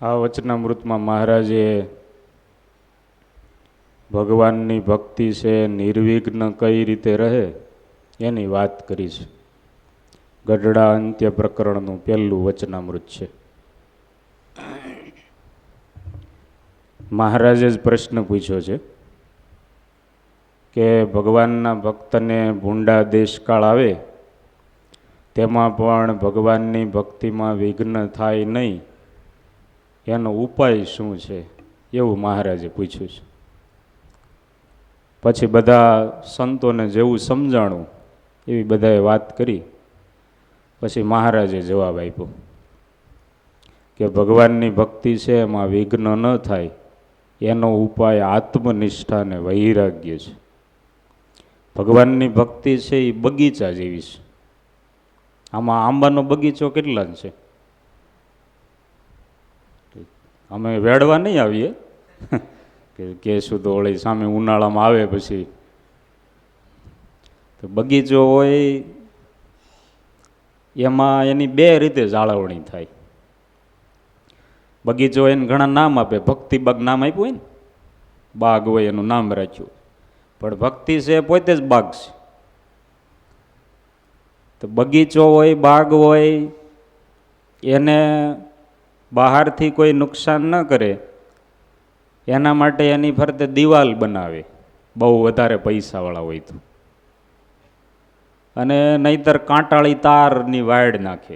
આ વચનામૃતમાં મહારાજે ભગવાનની ભક્તિ છે નિર્વિઘ્ન કઈ રીતે રહે એની વાત કરી છે. ગઢડા અંત્ય પ્રકરણનું પહેલું વચનામૃત છે. મહારાજે જ પ્રશ્ન પૂછ્યો છે કે ભગવાનના ભક્તને ભૂંડા દેશકાળ આવે તેમાં પણ ભગવાનની ભક્તિમાં વિઘ્ન થાય નહીં, એનો ઉપાય શું છે, એવું મહારાજે પૂછ્યું છે. પછી બધા સંતોને જેવું સમજાણું એવી બધાએ વાત કરી. પછી મહારાજે જવાબ આપ્યો કે ભગવાનની ભક્તિ છે એમાં વિઘ્ન ન થાય એનો ઉપાય આત્મનિષ્ઠા અને વૈરાગ્ય છે. ભગવાનની ભક્તિ છે એ બગીચા જેવી છે. આમાં આંબાનો બગીચો કેટલા છે? અમે વેડવા નહીં આવીએ કે શું તો ઓળી સામે ઉનાળામાં આવે પછી તો બગીચો હોય એમાં એની બે રીતે જાળવણી થાય. બગીચો એને ઘણા નામ આપે, ભક્તિ બાગ નામ આપ્યું હોય ને, બાગ હોય એનું નામ રાખ્યું, પણ ભક્તિ છે પોતે જ બાગ છે. તો બગીચો હોય, બાગ હોય, એને બહારથી કોઈ નુકસાન ન કરે એના માટે એની ફરતે દિવાલ બનાવે, બહુ વધારે પૈસાવાળા હોય તો, અને નહીતર કાંટાળી તારની વાડ નાખે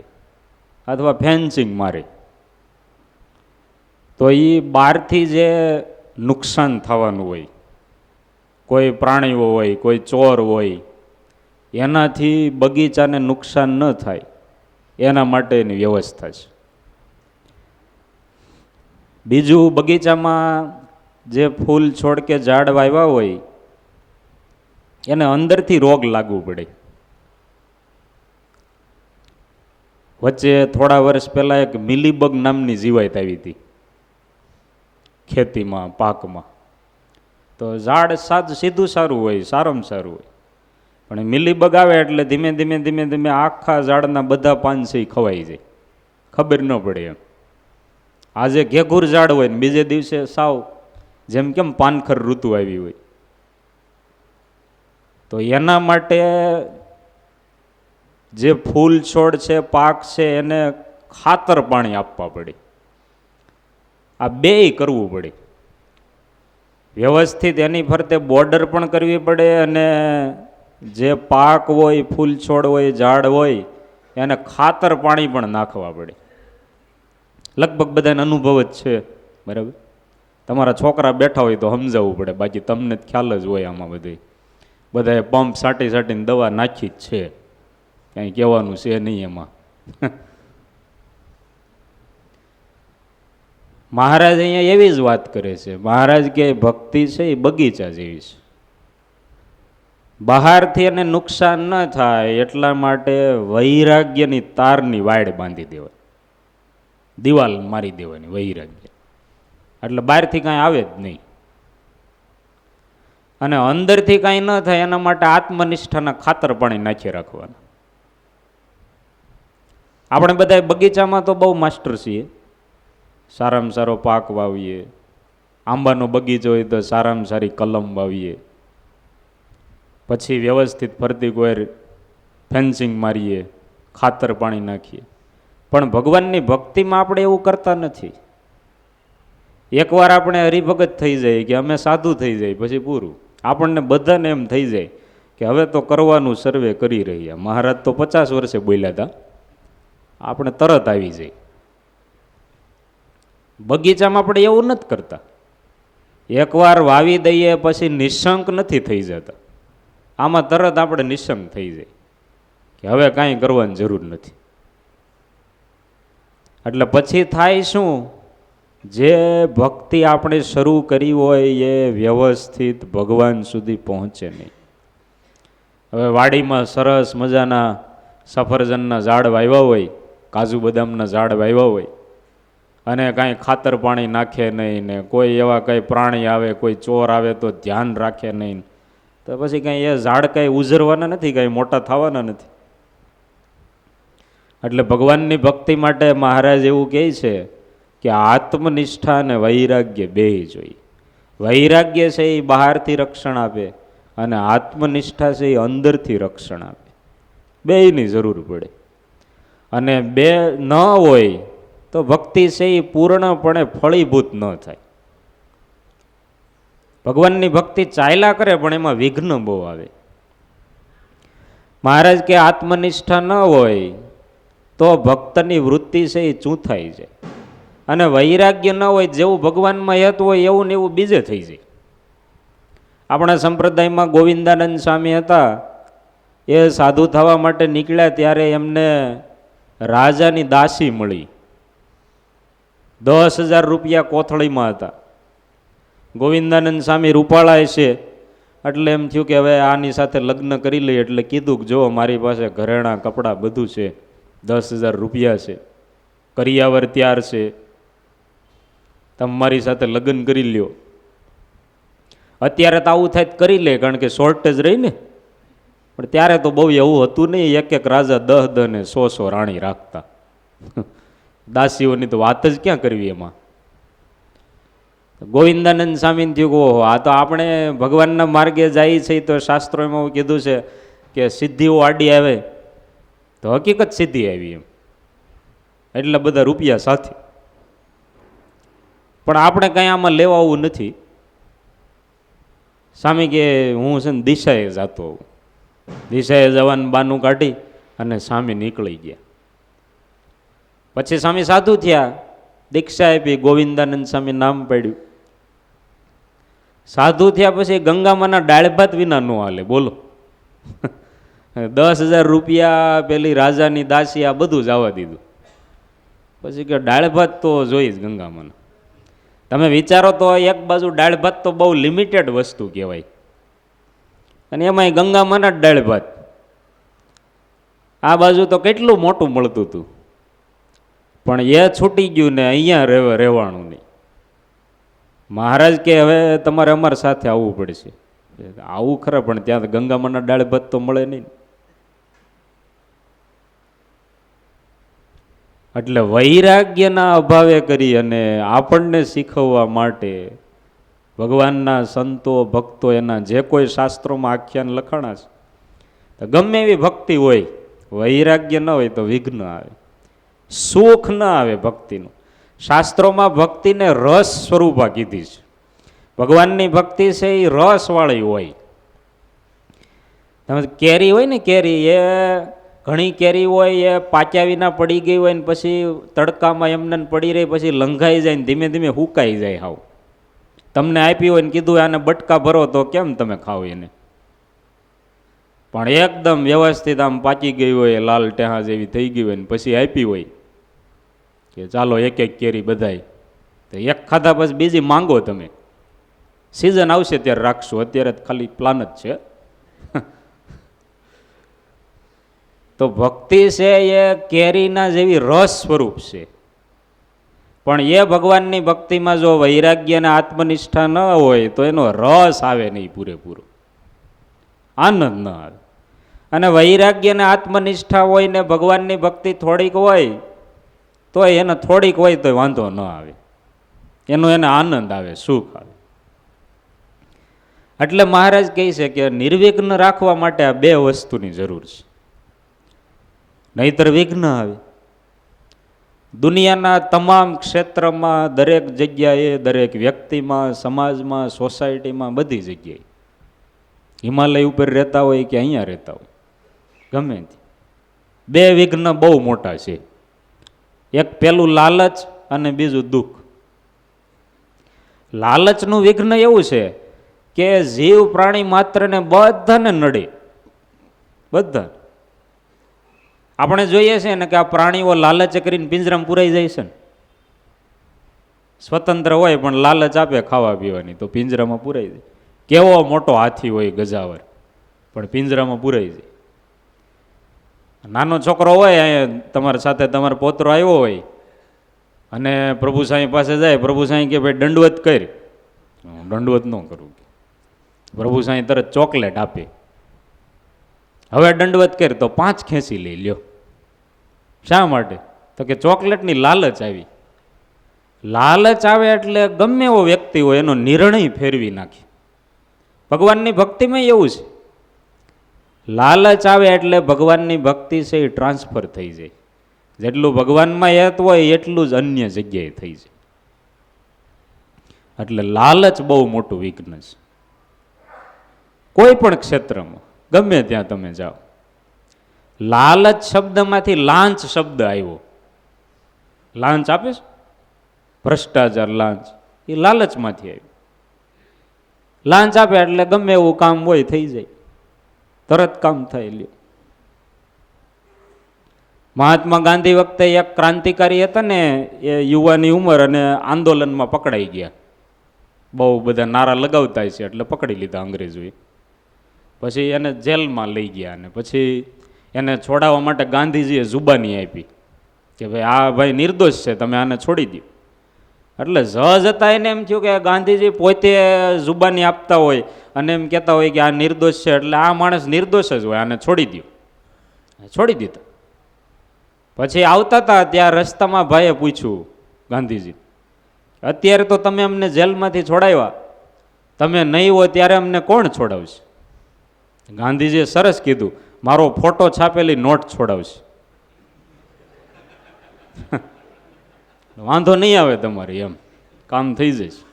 અથવા ફેન્સિંગ મારે. તો એ બહારથી જે નુકસાન થવાનું હોય, કોઈ પ્રાણીઓ હોય, કોઈ ચોર હોય, એનાથી બગીચાને નુકસાન ન થાય એના માટેની વ્યવસ્થા છે. બીજું, બગીચામાં જે ફૂલ છોડ કે ઝાડ વાવ્યા હોય એને અંદરથી રોગ લાગવું પડે. વચ્ચે થોડા વર્ષ પહેલાં એક મિલીબગ નામની જીવાત આવી હતી ખેતીમાં, પાકમાં. તો ઝાડ સીધું સારું હોય, સારામાં સારું હોય, પણ મિલીબગ આવે એટલે ધીમે ધીમે ધીમે ધીમે આખા ઝાડના બધા પાન છે એ ખવાઈ જાય, ખબર ન પડે એમ. આજે ઘેઘુર ઝાડ હોય ને બીજે દિવસે સાવ જેમ કેમ પાનખર ઋતુ આવી હોય. તો એના માટે જે ફૂલ છોડ છે, પાક છે, એને ખાતર પાણી આપવા પડે. આ બેય કરવું પડે વ્યવસ્થિત. એની ફરતે બોર્ડર પણ કરવી પડે અને જે પાક હોય, ફૂલ છોડ હોય, ઝાડ હોય, એને ખાતર પાણી પણ નાખવા પડે. લગભગ બધાને અનુભવ જ છે, બરાબર. તમારા છોકરા બેઠા હોય તો સમજાવવું પડે, બાકી તમને જ ખ્યાલ જ હોય. આમાં બધાએ પંપ સાટી સાટીને દવા નાખી જ છે, કંઈ કહેવાનું છે નહીં એમાં. મહારાજ અહીંયા એવી જ વાત કરે છે. મહારાજ કે ભક્તિ છે એ બગીચા જેવી છે. બહારથી એને નુકસાન ન થાય એટલા માટે વૈરાગ્યની તારની વાડ બાંધી દેવાય, દિવાલ મારી દેવાની વૈરાગ્ય, એટલે બહારથી કાંઈ આવે જ નહીં. અને અંદરથી કાંઈ ન થાય એના માટે આત્મનિષ્ઠાના ખાતર પાણી નાખી રાખવાના. આપણે બધા બગીચામાં તો બહુ માસ્ટર છીએ. સારામાં સારો પાક વાવીએ, આંબાનો બગીચો હોય તો સારામાં સારી કલમ વાવીએ, પછી વ્યવસ્થિત ફરતી કોઈ ફેન્સિંગ મારીએ, ખાતર પાણી નાખીએ. પણ ભગવાનની ભક્તિમાં આપણે એવું કરતા નથી. એકવાર આપણે હરિભગત થઈ જાય કે અમે સાધુ થઈ જાય પછી પૂરું. આપણને બધાને એમ થઈ જાય કે હવે તો કરવાનું સર્વે કરી રહ્યા. મહારાજ તો 50 વર્ષે બોલ્યા હતા, આપણે તરત આવી જાય. બગીચામાં આપણે એવું નથી કરતા. એકવાર વાવી દઈએ પછી નિશંક નથી થઈ જતા. આમાં તરત આપણે નિશંક થઈ જાય કે હવે કાંઈ કરવાની જરૂર નથી. એટલે પછી થાય શું, જે ભક્તિ આપણે શરૂ કરી હોય એ વ્યવસ્થિત ભગવાન સુધી પહોંચે નહીં. હવે વાડીમાં સરસ મજાના સફરજનના ઝાડ વાવ્યા હોય, કાજુ બદામના ઝાડ વાવ્યા હોય, અને કાંઈ ખાતર પાણી નાખે નહીં, ને કોઈ એવા કંઈ પ્રાણી આવે, કોઈ ચોર આવે તો ધ્યાન રાખે નહીં, તો પછી કાંઈ એ ઝાડ કાંઈ ઉઝરવાના નથી, કાંઈ મોટા થવાના નથી. એટલે ભગવાનની ભક્તિ માટે મહારાજ એવું કહે છે કે આત્મનિષ્ઠા અને વૈરાગ્ય બેય જોઈએ. વૈરાગ્ય છે એ બહારથી રક્ષણ આપે અને આત્મનિષ્ઠા છે એ અંદરથી રક્ષણ આપે. બેયની જરૂર પડે. અને બે ન હોય તો ભક્તિ છે એ પૂર્ણપણે ફળીભૂત ન થાય. ભગવાનની ભક્તિ ચાલ્યા કરે પણ એમાં વિઘ્ન બહુ આવે. મહારાજ કે આત્મનિષ્ઠા ન હોય તો ભક્તની વૃત્તિ છે એ ચૂંથાઈ જાય. અને વૈરાગ્ય ન હોય, જેવું ભગવાનમાં હેત હોય એવું ને એવું બીજે થઈ જાય. આપણા સંપ્રદાયમાં ગોવિંદાનંદ સ્વામી હતા, એ સાધુ થવા માટે નીકળ્યા ત્યારે એમને રાજાની દાસી મળી. 10,000 રૂપિયા કોથળીમાં હતા. ગોવિંદાનંદ સ્વામી રૂપાળા છે એટલે એમ થયું કે હવે આની સાથે લગ્ન કરી લઈએ. એટલે કીધું કે જો મારી પાસે ઘરેણાં કપડાં બધું છે, 10,000 રૂપિયા છે, કરિયાવર ત્યાર છે, તમે મારી સાથે લગ્ન કરી લ્યો. અત્યારે તો આવું થાય કરી લે, કારણ કે શોર્ટેજ રહી ને. પણ ત્યારે તો બહુ એવું હતું નહીં. એક એક રાજા 10 ને 100 રાણી રાખતા. દાસીઓની તો વાત જ ક્યાં કરવી એમાં. ગોવિંદાનંદ સ્વામીને થયું કે ઓહો, આ તો આપણે ભગવાનના માર્ગે જાય છે તો શાસ્ત્રોમાં એવું કીધું છે કે સિદ્ધિઓ આડી આવે તો હકીકત સિદ્ધિ આવી એમ, એટલા બધા રૂપિયા સાથે. પણ આપણે કંઈ આમાં લેવા આવું નથી. સ્વામી કે હું છે ને દિશાએ જતો હોઉં. દિશાએ જવાનું બાનું કાઢી અને સ્વામી નીકળી ગયા. પછી સ્વામી સાધુ થયા, દીક્ષા આપી, ગોવિંદાનંદ સ્વામી નામ પાડ્યું. સાધુ થયા પછી ગંગામાના દાળ ભાત વિના ન હાલે, બોલો. 10,000 રૂપિયા, પેલી રાજાની દાસી, આ બધું જવા દીધું. પછી કે દાળ ભાત તો જોઈ જ ગંગામાના. તમે વિચારો તો એક બાજુ દાળ ભાત તો બહુ લિમિટેડ વસ્તુ કહેવાય, અને એમાંય ગંગામાના જ દાળ ભાત. આ બાજુ તો કેટલું મોટું મળતું હતું, પણ એ છૂટી ગયું ને અહીંયા રહેવાનું નહીં. મહારાજ કે હવે તમારે અમારી સાથે આવવું પડશે. આવું ખરા, પણ ત્યાં ગંગામાના દાળ ભાત તો મળે નહીં. એટલે વૈરાગ્યના અભાવે કરી અને આપણને શીખવવા માટે ભગવાનના સંતો ભક્તો એના જે કોઈ શાસ્ત્રોમાં આખ્યાન લખાણા છે, તો ગમે એવી ભક્તિ હોય, વૈરાગ્ય ન હોય તો વિઘ્ન આવે, સુખ ન આવે ભક્તિનું. શાસ્ત્રોમાં ભક્તિને રસ સ્વરૂપા કીધી છે. ભગવાનની ભક્તિ છે એ રસવાળી હોય. તમે કેરી હોય ને, કેરી એ ઘણી કેરી હોય એ પાક્યા વિના પડી ગઈ હોય ને પછી તડકામાં એમને પડી રહી, પછી લંઘાઈ જાય ને ધીમે ધીમે હુકાઈ જાય. હાવ તમને આપી હોય ને કીધું આને બટકા ભરો તો કેમ તમે ખાવ એને? પણ એકદમ વ્યવસ્થિત આમ પાકી ગઈ હોય, લાલ ટેહા જેવી થઈ ગઈ હોય ને પછી આપી હોય કે ચાલો એક એક કેરી બધાય, તો એક ખાધા પછી બીજી માંગો તમે. સિઝન આવશે ત્યારે રાખશું, અત્યારે ખાલી પ્લાન જ છે. તો ભક્તિ છે એ કેરીના જેવી રસ સ્વરૂપ છે. પણ એ ભગવાનની ભક્તિમાં જો વૈરાગ્ય અને આત્મનિષ્ઠા ન હોય તો એનો રસ આવે નહીં પૂરેપૂરો, આનંદ ન આવે. અને વૈરાગ્ય અને આત્મનિષ્ઠા હોય ને ભગવાનની ભક્તિ થોડીક હોય તો એને થોડીક હોય તો વાંધો ન આવે, એનો એને આનંદ આવે, સુખ આવે. એટલે મહારાજ કહે છે કે નિર્વિઘ્ન રાખવા માટે આ બે વસ્તુની જરૂર છે, નહીતર વિઘ્ન આવે. દુનિયાના તમામ ક્ષેત્રમાં, દરેક જગ્યાએ, દરેક વ્યક્તિમાં, સમાજમાં, સોસાયટીમાં, બધી જગ્યાએ, હિમાલય ઉપર રહેતા હોય કે અહીંયા રહેતા હોય, ગમે તે બે વિઘ્ન બહુ મોટા છે. એક પેલું લાલચ અને બીજું દુઃખ. લાલચનું વિઘ્ન એવું છે કે જીવ પ્રાણી માત્રને બધાને નડે, બધા. આપણે જોઈએ છે ને કે આ પ્રાણીઓ લાલચ કરીને પિંજરામાં પુરાઈ જાય છે ને. સ્વતંત્ર હોય પણ લાલચ આપે ખાવા પીવાની તો પિંજરામાં પુરાઈ જાય. કેવો મોટો હાથી હોય, ગજાવર, પણ પિંજરામાં પુરાઈ જાય. નાનો છોકરો હોય, અહીંયા તમારી સાથે તમારો પોતરો આવ્યો હોય અને પ્રભુ સાંઈ પાસે જાય, પ્રભુ સાંઈ કે ભાઈ દંડવત કર, દંડવત ન કરું. પ્રભુ સાંઈ તરત ચોકલેટ આપે. હવે દંડવત કર તો 5 ખેંચી લઈ લ્યો. શા માટે? તો કે ચોકલેટની લાલચ આવી. લાલચ આવે એટલે ગમે એવો વ્યક્તિ હોય એનો નિર્ણય ફેરવી નાખે. ભગવાનની ભક્તિમાં એવું છે, લાલચ આવે એટલે ભગવાનની ભક્તિ છે એ ટ્રાન્સફર થઈ જાય. જેટલું ભગવાનમાં હેત હોય એટલું જ અન્ય જગ્યાએ થઈ જાય. એટલે લાલચ બહુ મોટું વિઘ્ન છે કોઈ પણ ક્ષેત્રમાં, ગમે ત્યાં તમે જાઓ. લાલચ શબ્દમાંથી લાંચ શબ્દ આવ્યો. લાંચ આપે છે, ભ્રષ્ટાચાર, લાંચ એ લાલચમાંથી આવ્યું. લાંચ આપે એટલે ગમે એવું કામ હોય થઈ જાય, તરત કામ થાય. લ્યો, મહાત્મા ગાંધી વખતે એક ક્રાંતિકારી હતા ને, એ યુવાની ઉંમર અને આંદોલનમાં પકડાઈ ગયા. બહુ બધા નારા લગાવતા છે એટલે પકડી લીધા અંગ્રેજોએ. પછી એને જેલમાં લઈ ગયા અને પછી એને છોડાવવા માટે ગાંધીજીએ જુબાની આપી કે ભાઈ આ ભાઈ નિર્દોષ છે, તમે આને છોડી દો. એટલે જજ હતા એને એમ થયું કે ગાંધીજી પોતે જુબાની આપતા હોય અને એમ કહેતા હોય કે આ નિર્દોષ છે એટલે આ માણસ નિર્દોષ જ હોય, આને છોડી દો. છોડી દીધા. પછી આવતા હતા ત્યાં રસ્તામાં ભાઈએ પૂછ્યું ગાંધીજી, અત્યારે તો તમે અમને જેલમાંથી છોડાવ્યા, તમે નહીં હો ત્યારે અમને કોણ છોડાવશે? ગાંધીજીએ સરસ કીધું, મારો ફોટો છાપેલી નોટ છોડાવશે. વાંધો નહીં આવે તમારે, એમ કામ થઈ જશે.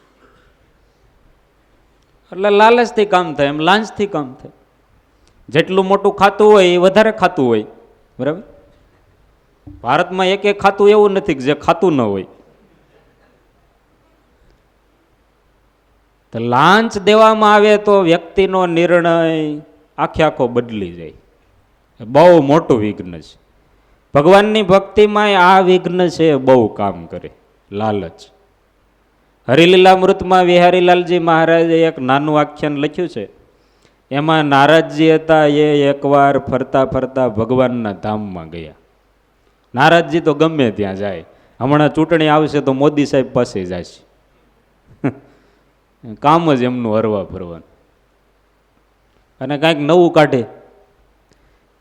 એટલે લાલચથી કામ થાય, એમ લાંચથી કામ થાય. જેટલું મોટું ખાતું હોય એ વધારે ખાતું હોય, બરાબર? ભારતમાં એક એક ખાતું એવું નથી કે જે ખાતું ન હોય. તો લાંચ દેવામાં આવે તો વ્યક્તિનો નિર્ણય આખે આખો બદલી જાય. બહુ મોટું વિઘ્ન છે. ભગવાનની ભક્તિમાં આ વિઘ્ન છે, બહુ કામ કરે લાલચ. હરિલીલામૃતમાં વિહારીલાલજી મહારાજે એક નાનું આખ્યાન લખ્યું છે. એમાં નારદજી હતા, એ એકવાર ફરતા ફરતા ભગવાનના ધામમાં ગયા. નારદજી તો ગમે ત્યાં જાય, હમણાં ચૂંટણી આવશે તો મોદી સાહેબ પાસે જશે. કામ જ એમનું હરવા ફરવાનું. અને કાંઈક નવું કાઢે.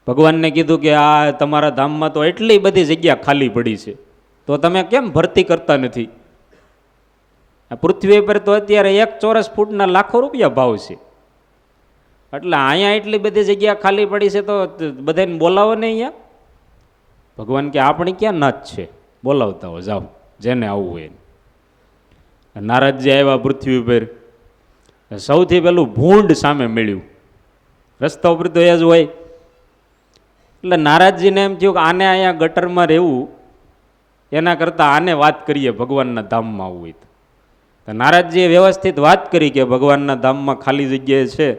ભગવાનને કીધું કે આ તમારા ધામમાં તો એટલી બધી જગ્યા ખાલી પડી છે, તો તમે કેમ ભરતી કરતા નથી? આ પૃથ્વી પર તો અત્યારે 1 ચોરસ ફૂટના લાખો રૂપિયા ભાવ છે, એટલે અહીંયા એટલી બધી જગ્યા ખાલી પડી છે તો બધાને બોલાવો ને અહીંયા. ભગવાન કે આપણી ક્યાં નાચ છે, બોલાવતા હો, જાઓ જેને આવવું હોય. નારદજી આવ્યા પૃથ્વી ઉપર, સૌથી પહેલું ભૂંડ સામે મળ્યું. રસ્તા ઉપર તો એ જ હોય. એટલે નારદજીને એમ થયું કે આને અહીંયા ગટરમાં રહેવું એના કરતાં આને વાત કરીએ ભગવાનના ધામમાં આવવું હોય તો. નારદજીએ વ્યવસ્થિત વાત કરી કે ભગવાનના ધામમાં ખાલી જગ્યાએ છે,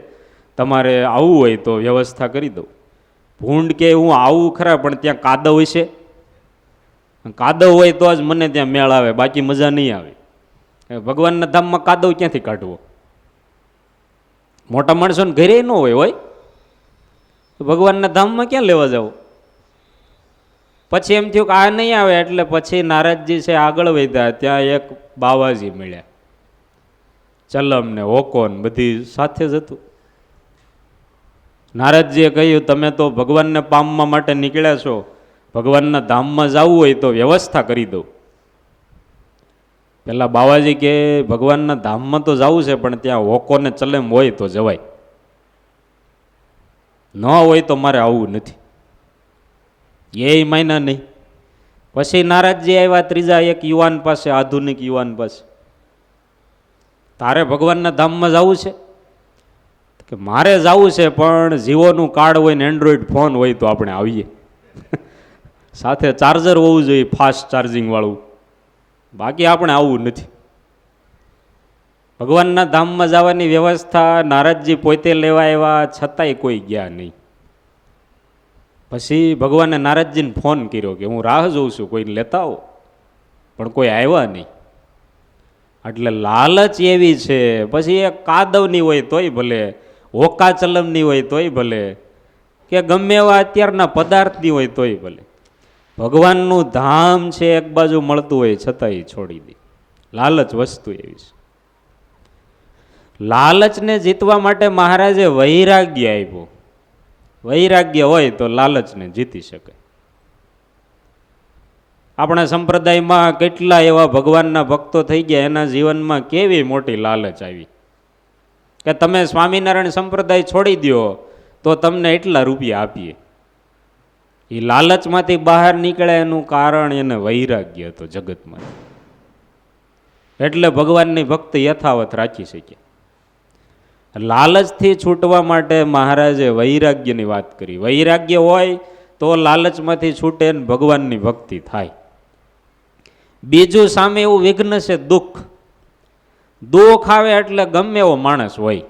તમારે આવવું હોય તો વ્યવસ્થા કરી દઉં. ભૂંડ કે હું આવું ખરા, પણ ત્યાં કાદવ હશે, કાદવ હોય તો જ મને ત્યાં મેળ આવે, બાકી મજા નહીં આવે. ભગવાનના ધામમાં કાદવ ક્યાંથી કાઢવો? મોટા માણસોને ઘરે ન હોય ભગવાનના ધામમાં ક્યાં લેવા જાવ? પછી એમ થયું કે આ નહીં આવે, એટલે પછી નારદજી છે આગળ વધ્યા. ત્યાં એક બાવાજી મળ્યા, ચલમ ને હોકો ને બધી સાથે જ હતું. નારદજીએ કહ્યું, તમે તો ભગવાનને પામવા માટે નીકળ્યા છો, ભગવાનના ધામમાં જવું હોય તો વ્યવસ્થા કરી દઉં. પેલા બાવાજી કે ભગવાનના ધામમાં તો જવું છે, પણ ત્યાં હોકો ને ચલેમ હોય તો જવાય, ન હોય તો મારે આવવું નથી. એ માયના નહીં. પછી નારદજી આવ્યા ત્રીજા એક યુવાન પાસે, આધુનિક યુવાન પાસે. તારે ભગવાનના ધામમાં જવું છે? કે મારે જવું છે, પણ જીઓનું કાર્ડ હોય ને એન્ડ્રોઈડ ફોન હોય તો આપણે આવીએ. સાથે ચાર્જર હોવું જોઈએ, ફાસ્ટ ચાર્જિંગ વાળું, બાકી આપણે આવવું નથી. ભગવાનના ધામમાં જવાની વ્યવસ્થા નારદજી પોતે લેવા આવ્યા, છતાંય કોઈ ગયા નહીં. પછી ભગવાને નારદજીને ફોન કર્યો કે હું રાહ જોઉં છું, કોઈને લેતા આવો, પણ કોઈ આવ્યા નહીં. એટલે લાલચ એવી છે. પછી એ કાદવની હોય તોય ભલે, હોકા ચલમની હોય તોય ભલે, કે ગમે એવા અત્યારના પદાર્થની હોય તોય ભલે, ભગવાનનું ધામ છે એક બાજુ મળતું હોય છતાંય છોડી દે. લાલચ વસ્તુ એવી છે. લાલચને જીતવા માટે મહારાજે વૈરાગ્ય આપ્યું. વૈરાગ્ય હોય તો લાલચને જીતી શકે. આપણા સંપ્રદાયમાં કેટલા એવા ભગવાનના ભક્તો થઈ ગયા, એના જીવનમાં કેવી મોટી લાલચ આવી કે તમે સ્વામિનારાયણ સંપ્રદાય છોડી દો તો તમને એટલા રૂપિયા આપીએ. એ લાલચમાંથી બહાર નીકળે એનું કારણ એને વૈરાગ્ય હતો જગતમાં, એટલે ભગવાનની ભક્તિ યથાવત રાખી શક્યા. લાલચથી છૂટવા માટે મહારાજે વૈરાગ્યની વાત કરી. વૈરાગ્ય હોય તો લાલચમાંથી છૂટે ને ભગવાનની ભક્તિ થાય. બીજું સામે એવું વિઘ્ન છે દુઃખ. દુઃખ આવે એટલે ગમે એવો માણસ હોય,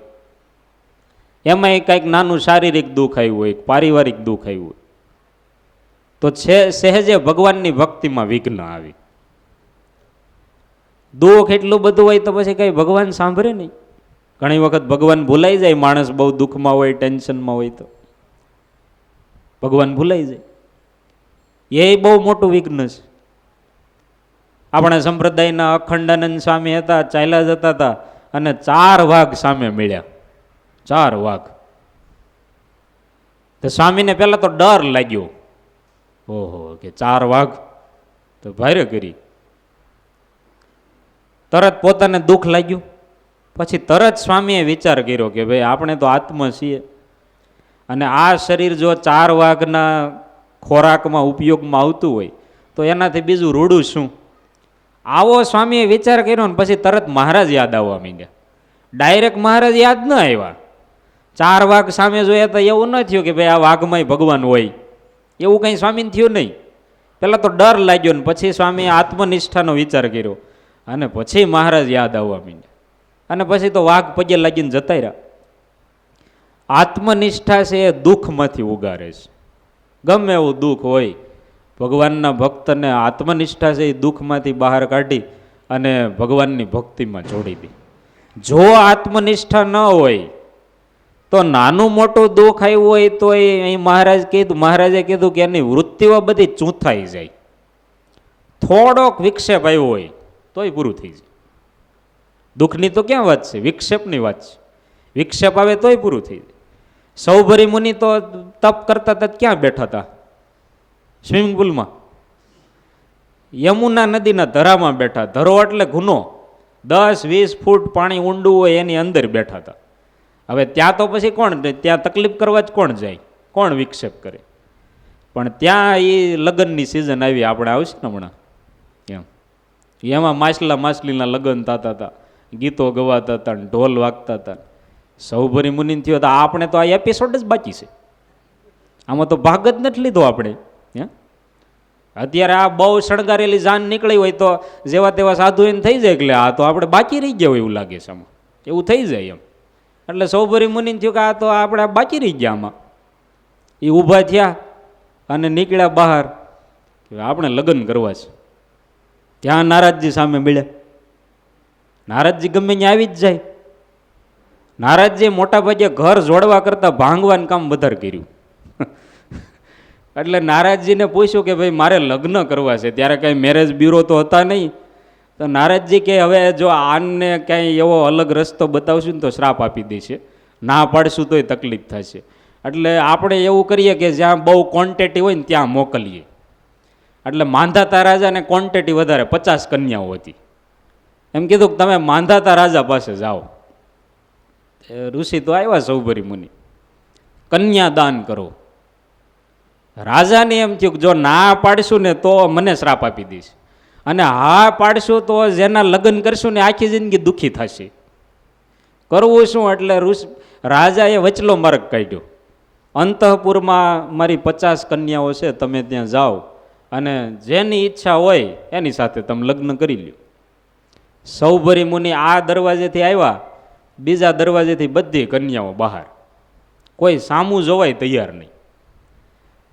એમાં કંઈક નાનું શારીરિક દુઃખ આવ્યું હોય, પારિવારિક દુઃખ આવ્યું હોય, તો સહેજે ભગવાનની ભક્તિમાં વિઘ્ન આવી. દુઃખ એટલું બધું હોય તો પછી કઈ ભગવાન સાંભળે નહીં. ઘણી વખત ભગવાન ભૂલાઈ જાય, માણસ બહુ દુઃખમાં હોય, ટેન્શનમાં હોય તો ભગવાન ભૂલાઈ જાય. એ બહુ મોટું વિઘ્ન છે. આપણા સંપ્રદાયના અખંડાનંદ સ્વામી હતા, ચાલ્યા જતા હતા અને 4 વાઘ સામે મળ્યા. 4 વાઘ. તો સ્વામીને પહેલા તો ડર લાગ્યો, ઓહો કે 4 વાઘ તો ભારે કરી. તરત પોતાને દુઃખ લાગ્યું. પછી તરત સ્વામીએ વિચાર કર્યો કે ભાઈ આપણે તો આત્મા છીએ અને આ શરીર જો 4 વાઘના ખોરાકમાં ઉપયોગમાં આવતું હોય તો એનાથી બીજું રૂડું શું. આવો સ્વામીએ વિચાર કર્યો ને પછી તરત મહારાજ યાદ આવવા માંડ્યા. ડાયરેક્ટ મહારાજ યાદ ન આવ્યા. 4 વાઘ સામે જોયા તો એવું ન થયું કે ભાઈ આ વાઘમાંય ભગવાન હોય, એવું કંઈ સ્વામીને થયું નહીં. પહેલાં તો ડર લાગ્યો ને પછી સ્વામીએ આત્મનિષ્ઠાનો વિચાર કર્યો અને પછી મહારાજ યાદ આવવા માંડ્યા અને પછી તો વાઘ પગે લાગીને જતા રહ્યા. આત્મનિષ્ઠા છે એ દુઃખમાંથી ઉગારે છે. ગમે એવું દુઃખ હોય, ભગવાનના ભક્તને આત્મનિષ્ઠા છે એ દુઃખમાંથી બહાર કાઢી અને ભગવાનની ભક્તિમાં જોડી દે. જો આત્મનિષ્ઠા ન હોય તો નાનું મોટું દુઃખ આવ્યું હોય તો અહીં મહારાજે કીધું કે એની વૃત્તિઓ બધી ચૂંથાઈ જાય. થોડોક વિક્ષેપ આવ્યો હોય તોય પૂરું થઈ જાય. દુઃખની તો ક્યાં વાત છે, વિક્ષેપની વાત છે. વિક્ષેપ આવે તોય પૂરું થઈ જાય. સૌભરી મુનિ તો તપ કરતા હતા ક્યાં બેઠા હતા? સ્વિમિંગ પુલમાં, યમુના નદીના ધરામાં બેઠા. ધરો એટલે ગુનો, 10-20 ફૂટ પાણી ઊંડું હોય એની અંદર બેઠા હતા. હવે ત્યાં તો પછી કોણ, ત્યાં તકલીફ કરવા જ કોણ જાય, કોણ વિક્ષેપ કરે? પણ ત્યાં એ લગ્નની સિઝન આવી, આપણે આવશે ને હમણાં, એમાં માછલીના લગ્ન થતા હતા, ગીતો ગવાતા હતા, ઢોલ વાગતા હતા. સૌભરી મુનિ થયો તો આપણે તો આ એપિસોડ જ બાકી છે, આમાં તો ભાગ જ નથી લીધો આપણે. અત્યારે આ બહુ શણગારેલી જાન નીકળી હોય તો જેવા તેવા સાધુ એને થઈ જાય એટલે આ તો આપણે બાકી રહી ગયા હોય એવું લાગે છે આમાં, એવું થઈ જાય એમ. એટલે સૌભરી મુનિ થયું કે આ તો આપણે બાકી રહી ગયા આમાં. એ ઊભા થયા અને નીકળ્યા બહાર કે આપણે લગ્ન કરવા છે. ત્યાં નારદજી સામે મળ્યા. નારદજી ગમે ત્યાં આવી જ જાય. નારદજી મોટા ભાગે ઘર જોડવા કરતાં ભાંગવાનું કામ વધારે કર્યું. એટલે નારદજીને પૂછ્યું કે ભાઈ મારે લગ્ન કરવા છે. ત્યારે કંઈ મેરેજ બ્યુરો તો હતા નહીં. તો નારદજી કે હવે જો આને ક્યાંય એવો અલગ રસ્તો બતાવશું ને તો શ્રાપ આપી દેશે, ના પાડશું તોય તકલીફ થશે. એટલે આપણે એવું કરીએ કે જ્યાં બહુ ક્વોન્ટિટી હોય ને ત્યાં મોકલીએ. એટલે માંધાતા રાજાને ક્વોન્ટિટી વધારે, 50 કન્યાઓ હતી. એમ કીધું કે તમે માંધાતા રાજા પાસે જાઓ. ઋષિ તો આવ્યા સૌભરી મુનિ, કન્યા દાન કરો. રાજાને એમ થયું કે જો ના પાડશું ને તો મને શ્રાપ આપી દઈશ, અને હા પાડશું તો જેના લગ્ન કરશું ને આખી જિંદગી દુઃખી થશે. કરવું શું? એટલે રાજાએ વચલો માર્ગ કાઢ્યો. અંતઃપુરમાં મારી 50 કન્યાઓ છે, તમે ત્યાં જાઓ અને જેની ઈચ્છા હોય એની સાથે તમે લગ્ન કરી લ્યો. સૌભરી મુનિ આ દરવાજેથી આવ્યા, બીજા દરવાજેથી બધી કન્યાઓ બહાર, કોઈ સામું જોવાય તૈયાર નહીં.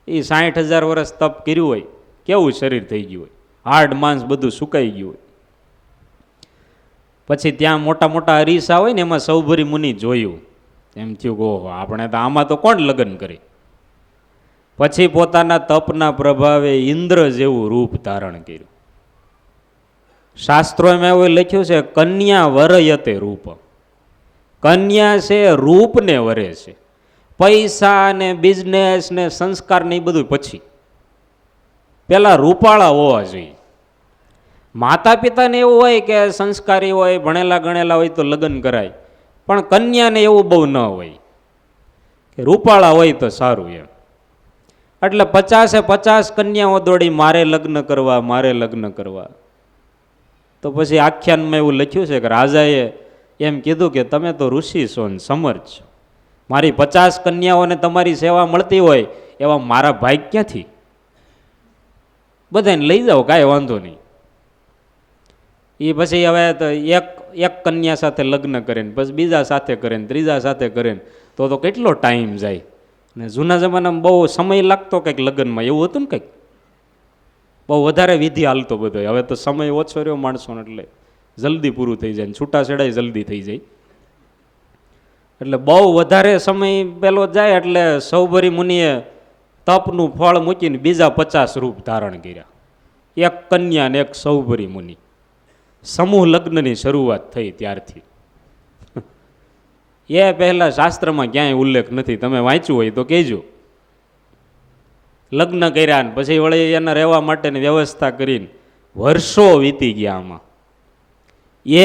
એ 60,000 વર્ષ તપ કર્યું હોય, કેવું શરીર થઈ ગયું હોય, હાડ માંસ બધું સુકાઈ ગયું હોય. પછી ત્યાં મોટા મોટા અરીસા હોય ને એમાં સૌભરી મુનિ જોયું, એમ થયું કે ઓહો આપણે તો આમાં તો કોણ લગ્ન કરે. પછી પોતાના તપના પ્રભાવે ઇન્દ્ર જેવું રૂપ ધારણ કર્યું. શાસ્ત્રોમાં એવું લખ્યું છે, કન્યા વરયતે રૂપ. કન્યા છે રૂપને વરે છે, પૈસા ને બિઝનેસ ને સંસ્કાર ને એ બધું પછી. પેલા રૂપાળા હોવા જોઈએ. માતા પિતાને એવું હોય કે સંસ્કારી હોય, ભણેલા ગણેલા હોય તો લગ્ન કરાય, પણ કન્યાને એવું બહુ ન હોય કે રૂપાળા હોય તો સારું એમ. એટલે 50-50 કન્યાઓ દોડી મારે લગ્ન કરવા, મારે લગ્ન કરવા. તો પછી આખ્યાનમાં એવું લખ્યું છે કે રાજાએ એમ કીધું કે તમે તો ઋષિ છો ને સમર્થ છો, મારી 50 કન્યાઓને તમારી સેવા મળતી હોય એવા મારા ભાઈ ક્યાંથી? બધાને લઈ જાઓ, કાંઈ વાંધો નહીં. એ પછી હવે તો એક કન્યા સાથે લગ્ન કરે ને પછી બીજા સાથે કરે ને ત્રીજા સાથે કરે ને તો કેટલો ટાઈમ જાય. ને જૂના જમાનામાં બહુ સમય લાગતો કંઈક લગ્નમાં, એવું હતું ને કંઈક બહુ વધારે વિધિ હાલતો બધો. હવે તો સમય ઓછો રહ્યો માણસોને એટલે જલ્દી પૂરું થઈ જાય ને છૂટાછેડાય જલ્દી થઈ જાય. એટલે બહુ વધારે સમય પેલો જાય એટલે સૌભરી મુનિએ તપનું ફળ મૂકીને બીજા 50 રૂપ ધારણ કર્યા. એક કન્યા ને એક સૌભરી મુનિ. સમૂહ લગ્નની શરૂઆત થઈ ત્યારથી. એ પહેલા શાસ્ત્રમાં ક્યાંય ઉલ્લેખ નથી, તમે વાંચ્યું હોય તો કહેજો. લગ્ન કર્યા ને પછી વળી એના રહેવા માટેની વ્યવસ્થા કરીને વર્ષો વીતી ગયા. આમાં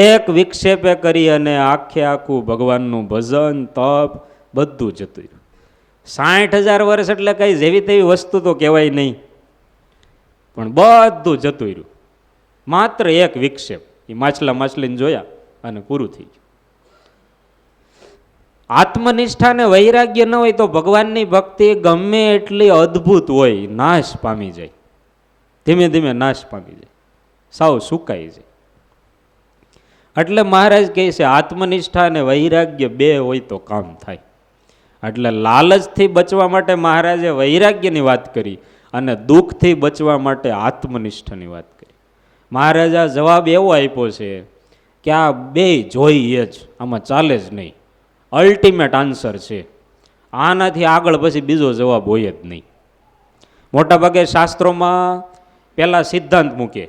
એક વિક્ષેપે કરી અને આખે આખું ભગવાનનું ભજન તપ બધું જતું રહ્યું. 60,000 વર્ષ એટલે કઈ જેવી તેવી વસ્તુ તો કહેવાય નહીં, પણ બધું જતું રહ્યું. માત્ર એક વિક્ષેપ, એ માછલીને જોયા અને પૂરું થઈ ગયું. આત્મનિષ્ઠા ને વૈરાગ્ય ન હોય તો ભગવાનની ભક્તિ ગમે એટલી અદ્ભુત હોય નાશ પામી જાય, ધીમે ધીમે નાશ પામી જાય, સાવ સુકાઈ જાય. એટલે મહારાજ કહે છે આત્મનિષ્ઠા અને વૈરાગ્ય બે હોય તો કામ થાય. એટલે લાલચથી બચવા માટે મહારાજે વૈરાગ્યની વાત કરી અને દુઃખથી બચવા માટે આત્મનિષ્ઠાની વાત કરી. મહારાજા જવાબ એવો આપ્યો છે કે આ બે જોઈએ જ, આમાં ચાલે જ નહીં. અલ્ટિમેટ આન્સર છે, આનાથી આગળ પછી બીજો જવાબ હોય જ નહીં. મોટાભાગે શાસ્ત્રોમાં પહેલાં સિદ્ધાંત મૂકે,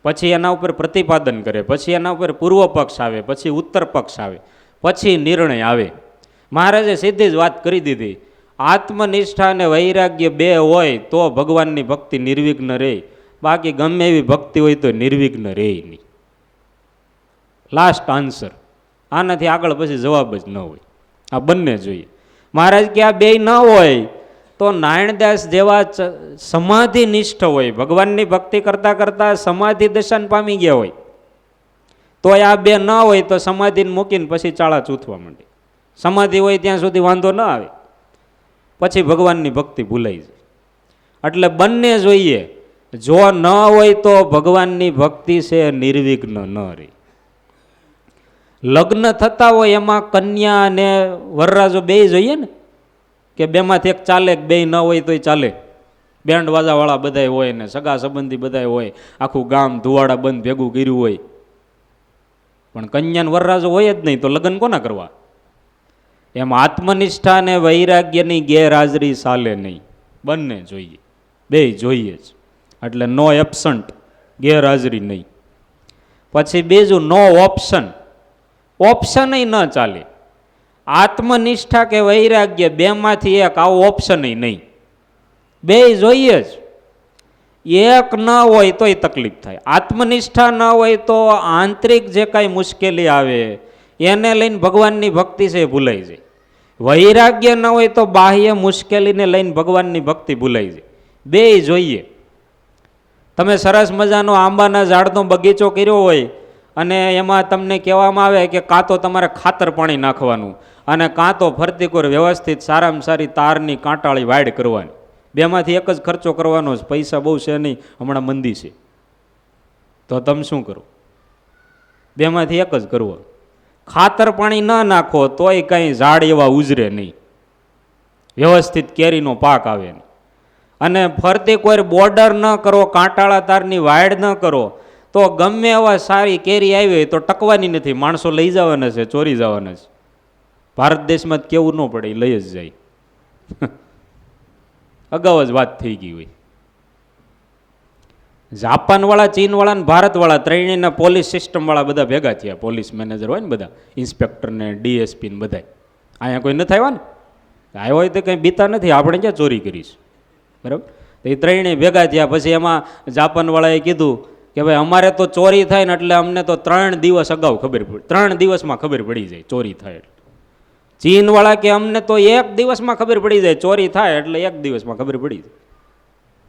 પછી એના ઉપર પ્રતિપાદન કરે, પછી એના ઉપર પૂર્વ પક્ષ આવે, પછી ઉત્તર પક્ષ આવે, પછી નિર્ણય આવે. મહારાજે સીધી જ વાત કરી દીધી, આત્મનિષ્ઠા અને વૈરાગ્ય બે હોય તો ભગવાનની ભક્તિ નિર્વિઘ્ન રહે, બાકી ગમે એવી ભક્તિ હોય તો નિર્વિઘ્ન રહે નહીં. લાસ્ટ આન્સર, આનાથી આગળ પછી જવાબ જ ન હોય. આ બંને જોઈએ. મહારાજ કે આ બે ન હોય તો નારાયણદાસ જેવા સમાધિનિષ્ઠ હોય, ભગવાનની ભક્તિ કરતાં કરતાં સમાધિ દર્શન પામી ગયા હોય, તો આ બે ન હોય તો સમાધિને મૂકીને પછી ચાળા ચૂથવા માંડે. સમાધિ હોય ત્યાં સુધી વાંધો ન આવે, પછી ભગવાનની ભક્તિ ભૂલાઈ જાય. એટલે બંને જોઈએ. જો ન હોય તો ભગવાનની ભક્તિ છે નિર્વિઘ્ન ન રહી. લગ્ન થતા હોય એમાં કન્યા અને વરરાજો બે જોઈએ ને, કે બેમાંથી એક ચાલે, બે ન હોય તોય ચાલે. બેન્ડ વાજાવાળા બધાય હોય ને સગા સંબંધી બધાય હોય, આખું ગામ ધુવાડા બંધ ભેગું કર્યું હોય, પણ કન્યા ને વરરાજો હોય જ નહીં તો લગ્ન કોના કરવા? એમ આત્મનિષ્ઠા અને વૈરાગ્યની ગેરહાજરી ચાલે નહીં, બંને જોઈએ, બે જોઈએ જ. એટલે નો એબસન્ટ, ગેરહાજરી નહીં. પછી બીજું નો ઓપ્શન, ઓપ્શન ન ચાલે. આત્મનિષ્ઠા કે વૈરાગ્ય બેમાંથી એક, આવો ઓપ્શન નહીં, બે જોઈએ જ. એક ન હોય તોય તકલીફ થાય. આત્મનિષ્ઠા ન હોય તો આંતરિક જે કાંઈ મુશ્કેલી આવે એને લઈને ભગવાનની ભક્તિ છે એ ભૂલાઈ જાય. વૈરાગ્ય ન હોય તો બાહ્ય મુશ્કેલીને લઈને ભગવાનની ભક્તિ ભૂલાઈ જાય. બે જોઈએ. તમે સરસ મજાનો આંબાના ઝાડનો બગીચો કર્યો હોય અને એમાં તમને કહેવામાં આવે કે કાં તો તમારે ખાતર પાણી નાખવાનું અને કાં તો ફરતી કોર વ્યવસ્થિત સારામાં સારી તારની કાંટાળી વાડ કરવાની. બેમાંથી એક જ ખર્ચો કરવાનો છે, પૈસા બહુ છે નહીં, હમણાં મંદી છે, તો તમે શું કરો? બેમાંથી એક જ કરવો. ખાતર પાણી ન નાખો તોય કંઈ ઝાડ એવા ઉજરે નહીં, વ્યવસ્થિત કેરીનો પાક આવે નહીં. અને ફરતી કોઈ બોર્ડર ન કરો, કાંટાળા તારની વાડ ન કરો તો ગમે એવા સારી કેરી આવી હોય તો ટકવાની નથી, માણસો લઈ જવાના છે, ચોરી જવાના છે. ભારત દેશમાં કેવું ન પડે, લઈ જ જાય. અગાઉ જ વાત થઈ ગઈ હોય. જાપાનવાળા, ચીનવાળા ને ભારતવાળા ત્રણેયના પોલીસ સિસ્ટમવાળા બધા ભેગા થયા. પોલીસ મેનેજર હોય ને બધા, ઇન્સ્પેક્ટર ને ડીએસપી ને બધા. અહીંયા કોઈ નથી આવ્યા ને, આવ્યો હોય તો કંઈ બીતા નથી, આપણે ક્યાં ચોરી કરીશ, બરાબર? તો એ ત્રણેય ભેગા થયા. પછી એમાં જાપાનવાળાએ કીધું કે ભાઈ અમારે તો ચોરી થાય ને એટલે અમને તો 3 દિવસ અગાઉ ખબર પડી, 3 દિવસમાં ખબર પડી જાય ચોરી થાય એટલે. ચીનવાળા કે અમને તો 1 દિવસમાં ખબર પડી જાય ચોરી થાય એટલે 1 દિવસમાં ખબર પડી જાય.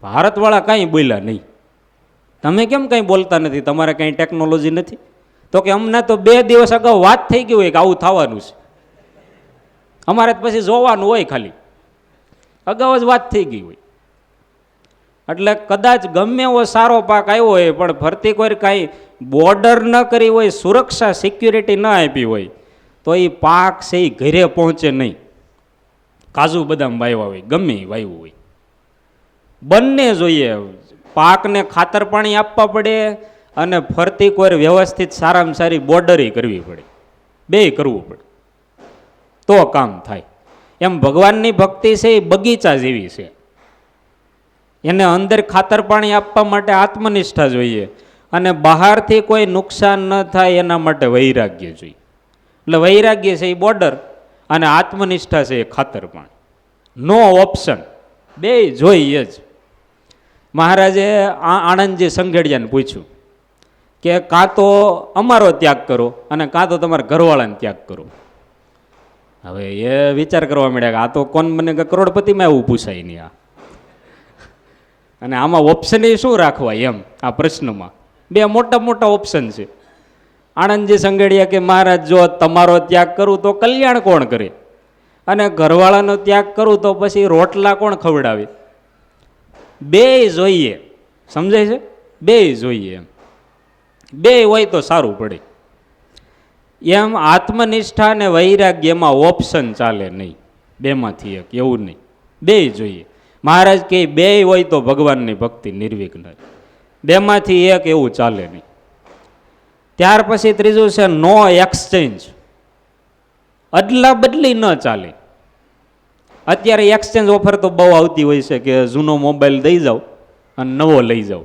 ભારતવાળા કાંઈ બોલ્યા નહીં. તમે કેમ કંઈ બોલતા નથી, તમારે કંઈ ટેકનોલોજી નથી? તો કે અમને તો 2 દિવસ અગાઉ વાત થઈ ગઈ હોય કે આવું થવાનું છે, અમારે પછી જોવાનું હોય, ખાલી અગાઉ જ વાત થઈ ગઈ હોય. એટલે કદાચ ગમે એવો સારો પાક આવ્યો હોય પણ ફરતી કોઈ કાંઈ બોર્ડર ન કરી હોય, સુરક્ષા સિક્યુરિટી ન આપી હોય તો એ પાક છે એ ઘરે પહોંચે નહીં. કાજુ બદામ વાવ્યા હોય, ગમે એ વાવ્યું હોય, બંને જોઈએ. પાકને ખાતર પાણી આપવા પડે અને ફરતી કોઈ વ્યવસ્થિત સારામાં સારી બોર્ડરી કરવી પડે, બે કરવું પડે તો કામ થાય. એમ ભગવાનની ભક્તિ છે એ બગીચા જેવી છે. એને અંદર ખાતર પાણી આપવા માટે આત્મનિષ્ઠા જોઈએ અને બહારથી કોઈ નુકસાન ન થાય એના માટે વૈરાગ્ય જોઈએ. એટલે વૈરાગ્ય છે એ બોર્ડર અને આત્મનિષ્ઠા છે એ ખાતર પાણી. નો ઓપ્શન, બે જોઈએ જ. મહારાજે આણંદજી સંઘેડિયાને પૂછ્યું કે કાં તો અમારો ત્યાગ કરો અને કાં તો તમારા ઘરવાળાને ત્યાગ કરો. હવે એ વિચાર કરવા માંડ્યા કે આ તો કોણ મને કરોડપતિમાં એવું પૂછાય નહીં. અને આમાં ઓપ્શન એ શું રાખવા એમ, આ પ્રશ્નમાં બે મોટા મોટા ઓપ્શન છે. આણંદજી સંઘેડિયા કે મહારાજ જો તમારો ત્યાગ કરું તો કલ્યાણ કોણ કરે અને ઘરવાળાનો ત્યાગ કરું તો પછી રોટલા કોણ ખવડાવે? બે જોઈએ, સમજાય છે? બે જોઈએ, એમ બે હોય તો સારું પડે. એમ આત્મનિષ્ઠા અને વૈરાગ્યમાં ઓપ્શન ચાલે નહીં, બેમાંથી એક, એવું નહીં, બે જોઈએ. મહારાજ કે બે હોય તો ભગવાનની ભક્તિ નિર્વિઘ્ન, બેમાંથી એક એવું ચાલે નહીં. ત્યાર પછી ત્રીજું છે નો એક્સચેન્જ, અદલા બદલી ન ચાલે. અત્યારે એક્સચેન્જ ઓફર તો બહુ આવતી હોય છે કે જૂનો મોબાઈલ દઈ જાઓ અને નવો લઈ જાઓ,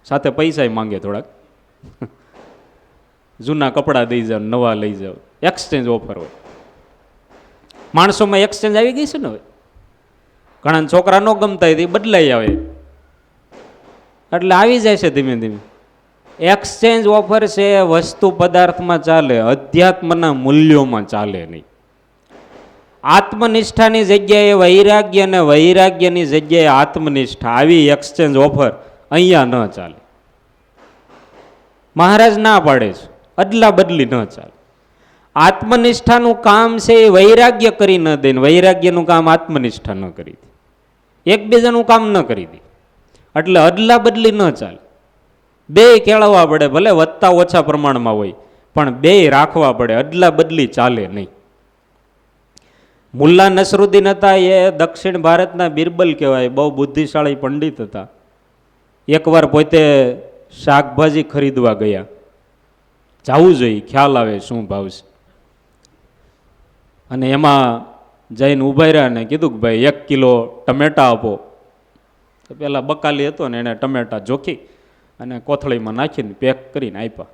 સાથે પૈસા માંગે થોડાક, જૂના કપડાં દઈ જાઓ નવા લઈ જાઓ, એક્સચેન્જ ઓફર હોય. માણસોમાં એક્સચેન્જ આવી ગઈ છે ને હવે. ઘણા છોકરા ન ગમતા હોય બદલાઈ આવે, એટલે આવી જાય છે ધીમે ધીમે. એક્સચેન્જ ઓફર છે વસ્તુ પદાર્થમાં ચાલે, અધ્યાત્મના મૂલ્યોમાં ચાલે નહીં. આત્મનિષ્ઠાની જગ્યાએ વૈરાગ્ય અને વૈરાગ્યની જગ્યાએ આત્મનિષ્ઠા, આવી એક્સચેન્જ ઓફર અહીંયા ન ચાલે. મહારાજ ના પાડે છે, અદલા બદલી ન ચાલે. આત્મનિષ્ઠાનું કામ છે એ વૈરાગ્ય કરી ન દે, વૈરાગ્યનું કામ આત્મનિષ્ઠા ન કરી દે, એકબીજાનું કામ ન કરી દે. એટલે અદલા બદલી ન ચાલે, બે કેળવવા પડે, ભલે વધતા ઓછા પ્રમાણમાં હોય પણ બે રાખવા પડે, અદલા બદલી ચાલે નહીં. મુલ્લા નસરુદ્દીન હતા એ દક્ષિણ ભારતના બિરબલ કહેવાય, બહુ બુદ્ધિશાળી પંડિત હતા. એકવાર પોતે શાકભાજી ખરીદવા ગયા, જવું જોઈએ, ખ્યાલ આવે શું ભાવ છે. અને એમાં જઈને ઊભા રહ્યા ને કીધું કે ભાઈ 1 કિલો ટમેટા આપો. તો પેલા બકાલી હતો ને એને ટમેટા જોખી અને કોથળીમાં નાખીને પેક કરીને આપ્યા.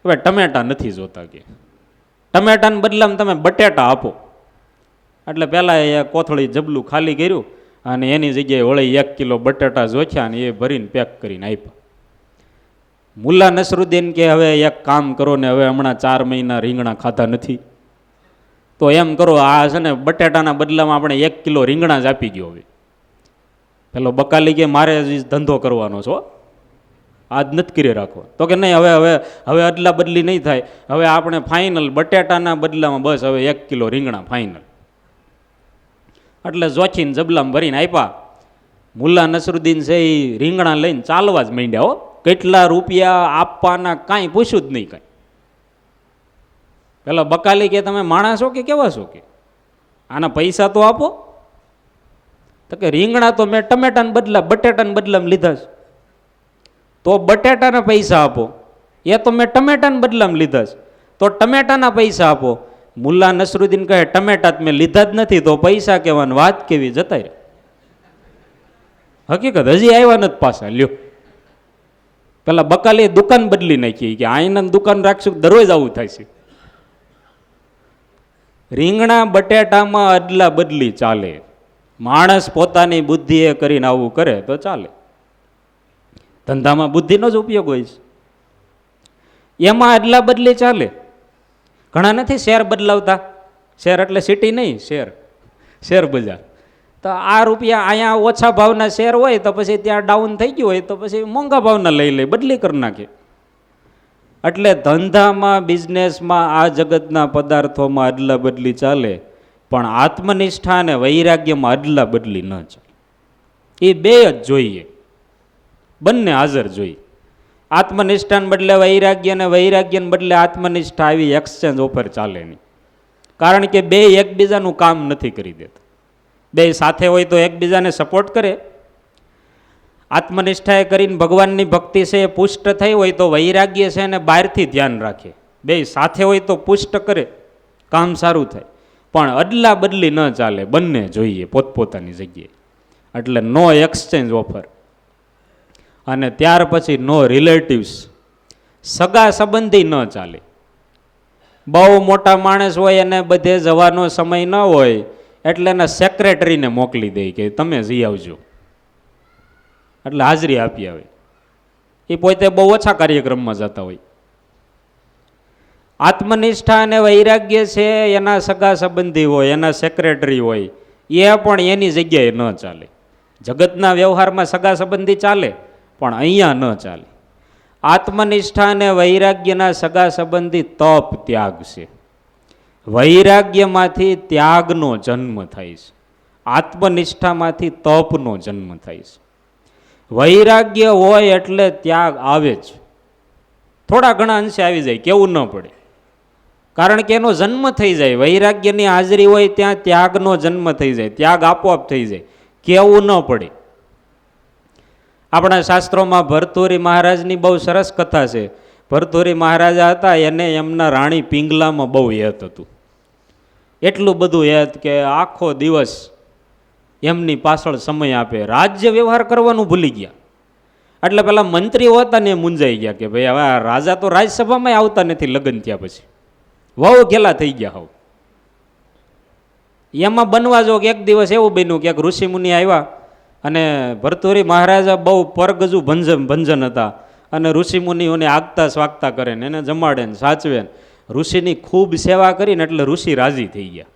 હવે ટમેટા નથી જોતા કે ટમેટાને બદલામાં તમે બટેટા આપો. એટલે પહેલાં એ કોથળી જબલું ખાલી કર્યું અને એની જગ્યાએ વળી 1 કિલો બટેટા જોખ્યા અને એ ભરીને પેક કરીને આપ્યા. મુલ્લા નસરુદ્દીન કે હવે એક કામ કરો ને, હવે હમણાં 4 મહિના રીંગણા ખાધા નથી, તો એમ કરો આ છે ને બટેટાના બદલામાં આપણે 1 કિલો રીંગણા જ આપી ગયો. હવે પેલો બકાલી કે મારે ધંધો કરવાનો છો, આજ નથી કરી રાખો. તો કે નહીં, હવે હવે હવે અદલા બદલી નહીં થાય, હવે આપણે ફાઇનલ બટેટાના બદલામાં બસ હવે 1 કિલો રીંગણા ફાઇનલ. એટલે જોખીને જબલામાં ભરીને આપ્યા. મુલ્લા નસરુદ્દીન છે એ રીંગણા લઈને ચાલવા જ માંડ્યા. હો, કેટલા રૂપિયા આપવાના કાંઈ પૂછ્યું જ નહીં કાંઈ. પેલા બકાલી કે તમે માણસો કે કેવા છો કે આના પૈસા તો આપો. તો કે રીંગણા તો મેં ટમેટાને બદલા બટેટાને બદલામાં લીધા છે, તો બટેટાના પૈસા આપો. એ તો મેં ટમેટાને બદલામાં લીધા છે, તો ટમેટાના પૈસા આપો. મુલ્લા નસરુદ્દીન કહે ટમેટા મેં લીધા જ નથી તો પૈસા કહેવાની વાત કેવી, જતા રહે. હકીકત હજી આવ્યા નથી પાછા. લ્યો, પેલા બકાલીએ દુકાન બદલી નાખી કે આઈના દુકાન રાખશું દરરોજ આવું થાય છે. રીંગણા બટેટામાં અદલા બદલી ચાલે, માણસ પોતાની બુદ્ધિએ કરીને આવું કરે તો ચાલે. ધંધામાં બુદ્ધિનો જ ઉપયોગ હોય છે. એમાં અદલા બદલી ચાલે. ઘણા નથી શેર બદલાવતા. શેર એટલે સિટી નહીં, શેર બજાર. તો આ રૂપિયા અહીંયા ઓછા ભાવના શેર હોય તો પછી ત્યાં ડાઉન થઈ ગયું હોય તો પછી મોંઘા ભાવના લઈ લે, બદલી કરી નાખે. એટલે ધંધામાં, બિઝનેસમાં, આ જગતના પદાર્થોમાં અદલા બદલી ચાલે, પણ આત્મનિષ્ઠા અને વૈરાગ્યમાં અદલા બદલી ન ચાલે. એ બે જ જોઈએ, બંને હાજર જોઈએ. આત્મનિષ્ઠાને બદલે વૈરાગ્ય અને વૈરાગ્યને બદલે આત્મનિષ્ઠા, આવી એક્સચેન્જ ઓફર ચાલે નહીં. કારણ કે બે એકબીજાનું કામ નથી કરી દેતા. બે સાથે હોય તો એકબીજાને સપોર્ટ કરે. આત્મનિષ્ઠાએ કરીને ભગવાનની ભક્તિ છે એ પુષ્ટ થઈ હોય તો વૈરાગ્ય છે એને બહારથી ધ્યાન રાખે. બે સાથે હોય તો પુષ્ટ કરે, કામ સારું થાય. પણ અદલા બદલી ન ચાલે, બંને જોઈએ પોતપોતાની જગ્યાએ. એટલે નો એક્સચેન્જ ઓફર. અને ત્યાર પછી નો રિલેટિવ્સ, સગા સંબંધી ન ચાલે. બહુ મોટા માણસ હોય અને બધે જવાનો સમય ન હોય એટલે એના સેક્રેટરીને મોકલી દે કે તમે જઈ આવજો, એટલે હાજરી આપી આવે. એ પોતે બહુ ઓછા કાર્યક્રમમાં જતા હોય. આત્મનિષ્ઠા અને વૈરાગ્ય છે એના સગા સંબંધી હોય, એના સેક્રેટરી હોય, એ પણ એની જગ્યાએ ન ચાલે. જગતના વ્યવહારમાં સગા સંબંધી ચાલે, પણ અહીંયા ન ચાલે. આત્મનિષ્ઠા અને વૈરાગ્યના સગા સંબંધી તપ, ત્યાગ છે. વૈરાગ્યમાંથી ત્યાગનો જન્મ થાય છે, આત્મનિષ્ઠામાંથી તપનો જન્મ થાય છે. વૈરાગ્ય હોય એટલે ત્યાગ આવે જ, થોડા ઘણા અંશે આવી જાય, કેવું ન પડે. કારણ કે એનો જન્મ થઈ જાય. વૈરાગ્યની હાજરી હોય ત્યાં ત્યાગનો જન્મ થઈ જાય, ત્યાગ આપોઆપ થઈ જાય, કેવું ન પડે. આપણા શાસ્ત્રોમાં ભરતુરી મહારાજની બહુ સરસ કથા છે. ભરતુરી મહારાજા હતા, એને એમના રાણી પિંગલામાં બહુ હેત હતું. એટલું બધું હેત કે આખો દિવસ એમની પાછળ સમય આપે. રાજ્ય વ્યવહાર કરવાનું ભૂલી ગયા. એટલે પેલા મંત્રીઓ હતા ને એ મૂંઝાઈ ગયા કે ભાઈ હવે રાજા તો રાજ્યસભામાં આવતા નથી લગ્ન થયા પછી, વહુ ઘેલા થઈ ગયા. હોવ એમાં બનવા જો એક દિવસ એવું બન્યું કે એક ઋષિમુનિ આવ્યા અને ભરતુરી મહારાજા બહુ પરગજુ ભંજન હતા અને ઋષિમુનિઓને આગતા સ્વાગતા કરે ને એને જમાડે ને સાચવે ને ઋષિની ખૂબ સેવા કરીને એટલે ઋષિ રાજી થઈ ગયા.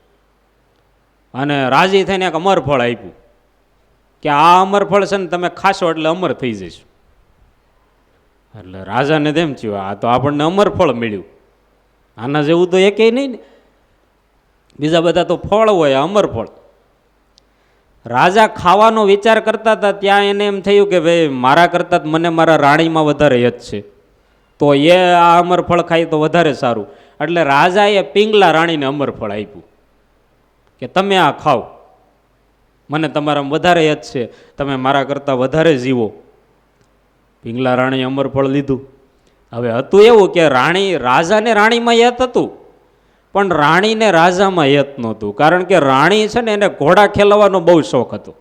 અને રાજી થઈને એક અમરફળ આપ્યું કે આ અમરફળ છે ને તમે ખાશો એટલે અમર થઈ જઈશું. એટલે રાજાને તેમ થયું, આ તો આપણને અમરફળ મળ્યું, આના જેવું તો એકેય નહીં ને. બીજા બધા તો ફળ હોય, અમરફળ. રાજા ખાવાનો વિચાર કરતા હતા ત્યાં એને એમ થયું કે ભાઈ મારા કરતાં મને મારા રાણીમાં વધારે યત છે, તો એ આ અમરફળ ખાય તો વધારે સારું. એટલે રાજાએ પિંગલા રાણીને અમરફળ આપ્યું કે તમે આ ખાઓ, મને તમારામાં વધારે યત છે, તમે મારા કરતાં વધારે જીવો. પિંગલા રાણીએ અમરફળ લીધું. હવે હતું એવું કે રાજાને રાણીમાં યત હતું, પણ રાણીને રાજામાં યત નહોતું. કારણ કે રાણી છે ને એને ઘોડા ખેલાવવાનો બહુ શોખ હતો.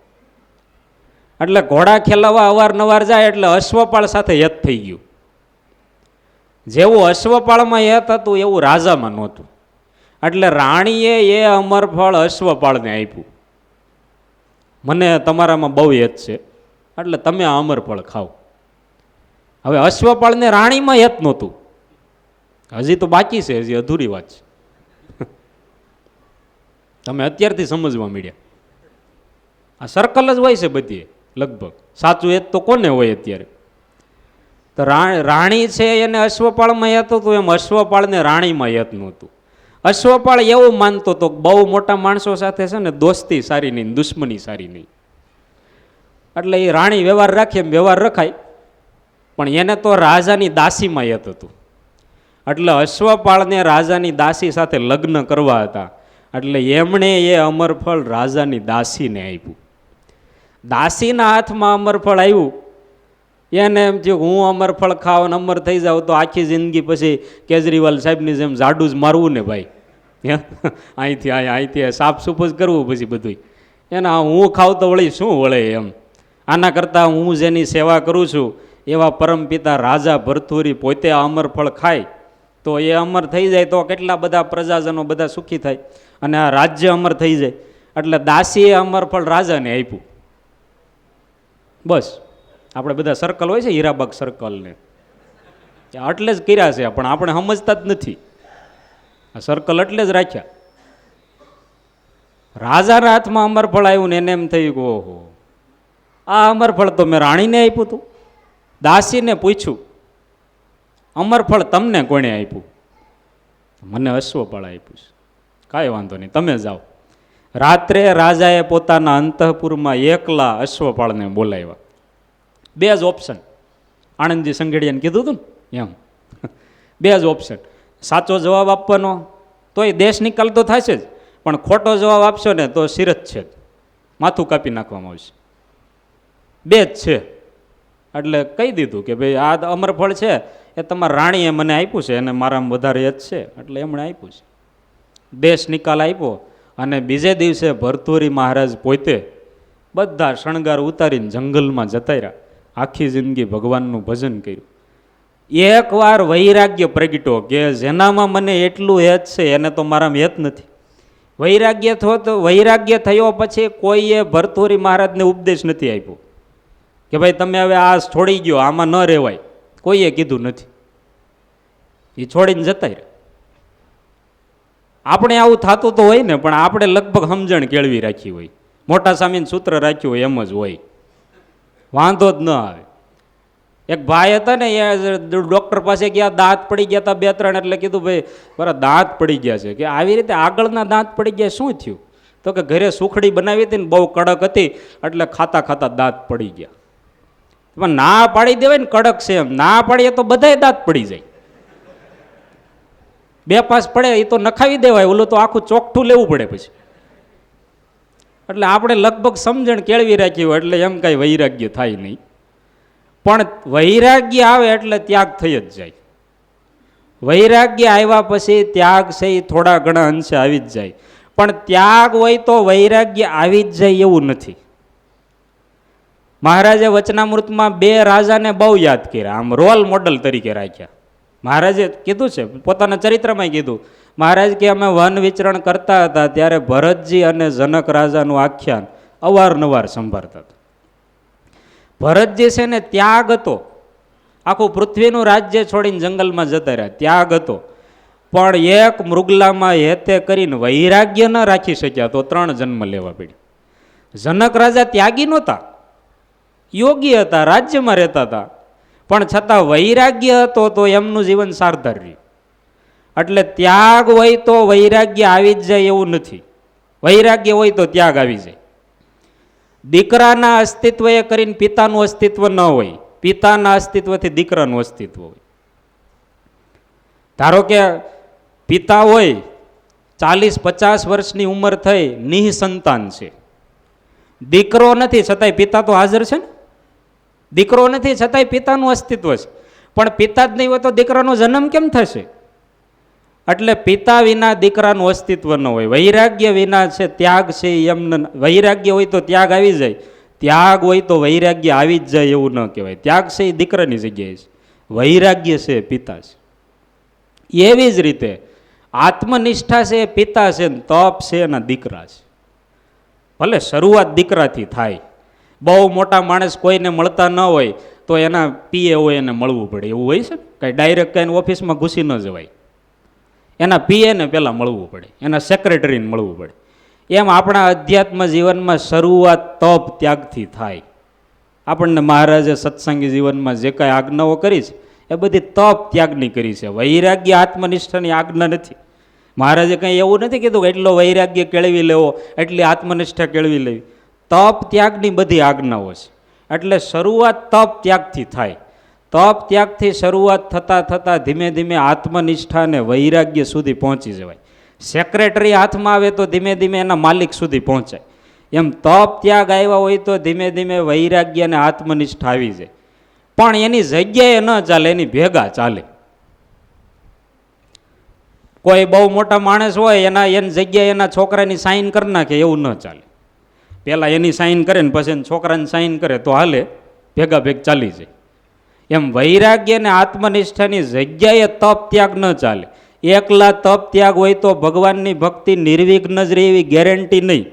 એટલે ઘોડા ખેલાવવા અવારનવાર જાય એટલે અશ્વપાળ સાથે યત થઈ ગયું. જેવું અશ્વપાળમાં યત હતું એવું રાજામાં નહોતું. એટલે રાણીએ એ અમરફળ અશ્વપાળને આપ્યું, મને તમારામાં બહુ યત છે એટલે તમે આ અમરફળ ખાઓ. હવે અશ્વપાળને રાણીમાં યત નહોતું, હજી તો બાકી છે, હજી અધૂરી વાત છે. તમે અત્યારથી સમજવા મળ્યા. આ સર્કલ જ હોય છે બધી લગભગ. સાચું એ તો કોને હોય અત્યારે? તો રાણી છે એને અશ્વપાળમાં યત હતું, એમ અશ્વપાળને રાણીમાં યત નહોતું. અશ્વપાળ એવું માનતો હતો બહુ મોટા માણસો સાથે છે ને દોસ્તી સારી નહીં, દુશ્મની સારી નહીં. એટલે એ રાણી વ્યવહાર રાખે એમ વ્યવહાર રખાય, પણ એને તો રાજાની દાસીમાં યત હતું. એટલે અશ્વપાળને રાજાની દાસી સાથે લગ્ન કરવા હતા. એટલે એમણે એ અમરફળ રાજાની દાસીને આપ્યું. દાસીના હાથમાં અમરફળ આવ્યું, એને એમ થયું હું અમરફળ ખાવ ને અમર થઈ જાઉં તો આખી જિંદગી પછી કેજરીવાલ સાહેબની જેમ જાડું જ મારવું ને ભાઈ, અહીંથી સાફસૂફ જ કરવું પછી બધું. એના હું ખાવ તો વળી શું વળે એમ. આના કરતાં હું જેની સેવા કરું છું એવા પરમપિતા રાજા ભરતુરી પોતે આ અમરફળ ખાય તો એ અમર થઈ જાય તો કેટલા બધા પ્રજાજનો બધા સુખી થાય અને આ રાજ્ય અમર થઈ જાય. એટલે દાસીએ અમરફળ રાજાને આપ્યું. બસ આપણે બધા સર્કલ હોય છે, હીરાબાગ સર્કલને એટલે જ કર્યા છે, પણ આપણે સમજતા જ નથી. આ સર્કલ એટલે જ રાખ્યા. રાજાના હાથમાં અમરફળ આવ્યું ને એને એમ થયું કે ઓહો, આ અમરફળ તો મેં રાણીને આપ્યું હતું. દાસીને પૂછ્યું, અમરફળ તમને કોણે આપ્યું? મને અશ્વફળ આપ્યું છે. કાંઈ વાંધો નહીં, તમે જાઓ. રાત્રે રાજાએ પોતાના અંતઃપુરમાં એકલા અશ્વપાળને બોલાવ્યા. બે જ ઓપ્શન, આણંદજી સંઘેડિયાને કીધું હતું ને એમ, બે જ ઓપ્શન. સાચો જવાબ આપવાનો તોય દેશ નિકાલ તો થશે જ, પણ ખોટો જવાબ આપશો ને તો શિરત છે, માથું કાપી નાખવામાં આવશે. બે જ છે. એટલે કહી દીધું કે ભાઈ આ અમરફળ છે એ તમારા રાણીએ મને આપ્યું છે, અને મારામાં વધારે જ છે એટલે એમણે આપ્યું છે. દેશ નિકાલ આપ્યો. અને બીજે દિવસે ભરતુરી મહારાજ પોતે બધા શણગાર ઉતારીને જંગલમાં જતા રહ્યા. આખી જિંદગી ભગવાનનું ભજન કર્યું. એકવાર વૈરાગ્ય પ્રગટ્યો કે જેનામાં મને એટલું હેત છે એને તો મારામાં હેત નથી. વૈરાગ્ય થયો પછી કોઈએ ભરતુરી મહારાજને ઉપદેશ નથી આપ્યો કે ભાઈ તમે હવે આ છોડી ગયો, આમાં ન રહેવાય. કોઈએ કીધું નથી. એ છોડીને જતા રહ્યા. આપણે આવું થતું તો હોય ને, પણ આપણે લગભગ સમજણ કેળવી રાખી હોય, મોટા સામીનું સૂત્ર રાખ્યું હોય એમ જ હોય, વાંધો જ ન આવે. એક ભાઈ હતા ને, એ ડૉક્ટર પાસે ગયા, દાંત પડી ગયા હતા 2-3, એટલે કીધું ભાઈ બરા દાંત પડી ગયા છે. કે આવી રીતે આગળના દાંત પડી ગયા, શું થયું? તો કે ઘરે સુખડી બનાવી હતી ને બહુ કડક હતી એટલે ખાતા ખાતા દાંત પડી ગયા. પણ ના પાડી દેવાય ને કડક છે એમ, ના પાડીએ તો બધાય દાંત પડી જાય. 2-5 પડે એ તો નખાવી દેવાય, ઓલું તો આખું ચોખ્ઠું લેવું પડે પછી. એટલે આપણે લગભગ સમજણ કેળવી રાખી હોય એટલે એમ કાંઈ વૈરાગ્ય થાય નહીં. પણ વૈરાગ્ય આવે એટલે ત્યાગ થઈ જ જાય. વૈરાગ્ય આવ્યા પછી ત્યાગ છે એ થોડા ઘણા અંશે આવી જ જાય. પણ ત્યાગ હોય તો વૈરાગ્ય આવી જ જાય એવું નથી. મહારાજે વચનામૃતમાં 2 રાજાને બહુ યાદ કર્યા, આમ રોલ મોડલ તરીકે રાખ્યા. મહારાજે કીધું છે, પોતાના ચરિત્રમાં કીધું, મહારાજ કે અમે વન વિચરણ કરતા હતા ત્યારે ભરતજી અને જનક રાજાનું આખ્યાન અવારનવાર સંભાળતા હતા. ભરતજી છે ને ત્યાગ હતો, આખું પૃથ્વીનું રાજ્ય છોડીને જંગલમાં જતા રહ્યા, ત્યાગ હતો. પણ એક મૃગલામાં હેતે કરીને વૈરાગ્ય ન રાખી શક્યા તો 3 જન્મ લેવા પડ્યા. જનક રાજા ત્યાગી નહોતા, યોગી હતા, રાજ્યમાં રહેતા હતા, પણ છતાં વૈરાગ્ય હતો તો એમનું જીવન સાર્થક રહ્યું. એટલે ત્યાગ હોય તો વૈરાગ્ય આવી જ જાય એવું નથી, વૈરાગ્ય હોય તો ત્યાગ આવી જાય. દીકરાના અસ્તિત્વ એ કરીને પિતાનું અસ્તિત્વ ન હોય, પિતાના અસ્તિત્વથી દીકરાનું અસ્તિત્વ હોય. ધારો કે પિતા હોય, 40-50 વર્ષની ઉંમર થઈ, નિઃસંતાન છે, દીકરો નથી છતાંય પિતા તો હાજર છે ને. દીકરો નથી છતાંય પિતાનું અસ્તિત્વ છે, પણ પિતા જ નહીં હોય તો દીકરાનો જન્મ કેમ થશે? એટલે પિતા વિના દીકરાનું અસ્તિત્વ ન હોય. વૈરાગ્ય વિના છે ત્યાગ છે એમ. વૈરાગ્ય હોય તો ત્યાગ આવી જાય, ત્યાગ હોય તો વૈરાગ્ય આવી જ જાય એવું ન કહેવાય. ત્યાગ છે એ દીકરાની જગ્યાએ છે, વૈરાગ્ય છે પિતા છે. એવી જ રીતે આત્મનિષ્ઠા છે એ પિતા છે, તપ છે એના દીકરા છે. ભલે શરૂઆત દીકરાથી થાય. બહુ મોટા માણસ કોઈને મળતા ન હોય તો એના પીએ હોય એને મળવું પડે, એવું હોય છે ને. કાંઈ ડાયરેક્ટ કાંઈ ઓફિસમાં ઘૂસી ન જવાય, એના પીએને પહેલાં મળવું પડે, એના સેક્રેટરીને મળવું પડે. એમ આપણા અધ્યાત્મ જીવનમાં શરૂઆત તપ ત્યાગથી થાય. આપણને મહારાજે સત્સંગી જીવનમાં જે કાંઈ આજ્ઞાઓ કરી છે એ બધી તપ ત્યાગની કરી છે, વૈરાગ્ય આત્મનિષ્ઠાની આજ્ઞા નથી. મહારાજે કંઈ એવું નથી કીધું કે એટલો વૈરાગ્ય કેળવી લેવો, એટલી આત્મનિષ્ઠા કેળવી લેવી. તપ ત્યાગની બધી આજ્ઞાઓ છે. એટલે શરૂઆત તપ ત્યાગથી થાય. તપ ત્યાગથી શરૂઆત થતાં થતાં ધીમે ધીમે આત્મનિષ્ઠા અને વૈરાગ્ય સુધી પહોંચી જવાય. સેક્રેટરી હાથમાં આવે તો ધીમે ધીમે એના માલિક સુધી પહોંચાય. એમ તપ ત્યાગ આવ્યા હોય તો ધીમે ધીમે વૈરાગ્ય અને આત્મનિષ્ઠા આવી જાય. પણ એની જગ્યાએ ન ચાલે, એની ભેગા ચાલે. કોઈ બહુ મોટા માણસ હોય એની જગ્યાએ એના છોકરાની સાઈન કરી નાખે, એવું ન ચાલે. પહેલાં એની સાઈન કરે ને પછી એના છોકરાની સાઈન કરે તો હાલે, ભેગા ભેગ ચાલી જાય. એમ વૈરાગ્ય અને આત્મનિષ્ઠાની જગ્યાએ તપ ત્યાગ ન ચાલે. એકલા તપ ત્યાગ હોય તો ભગવાનની ભક્તિ નિર્વિઘ્ન જ રહે એવી ગેરંટી નહીં.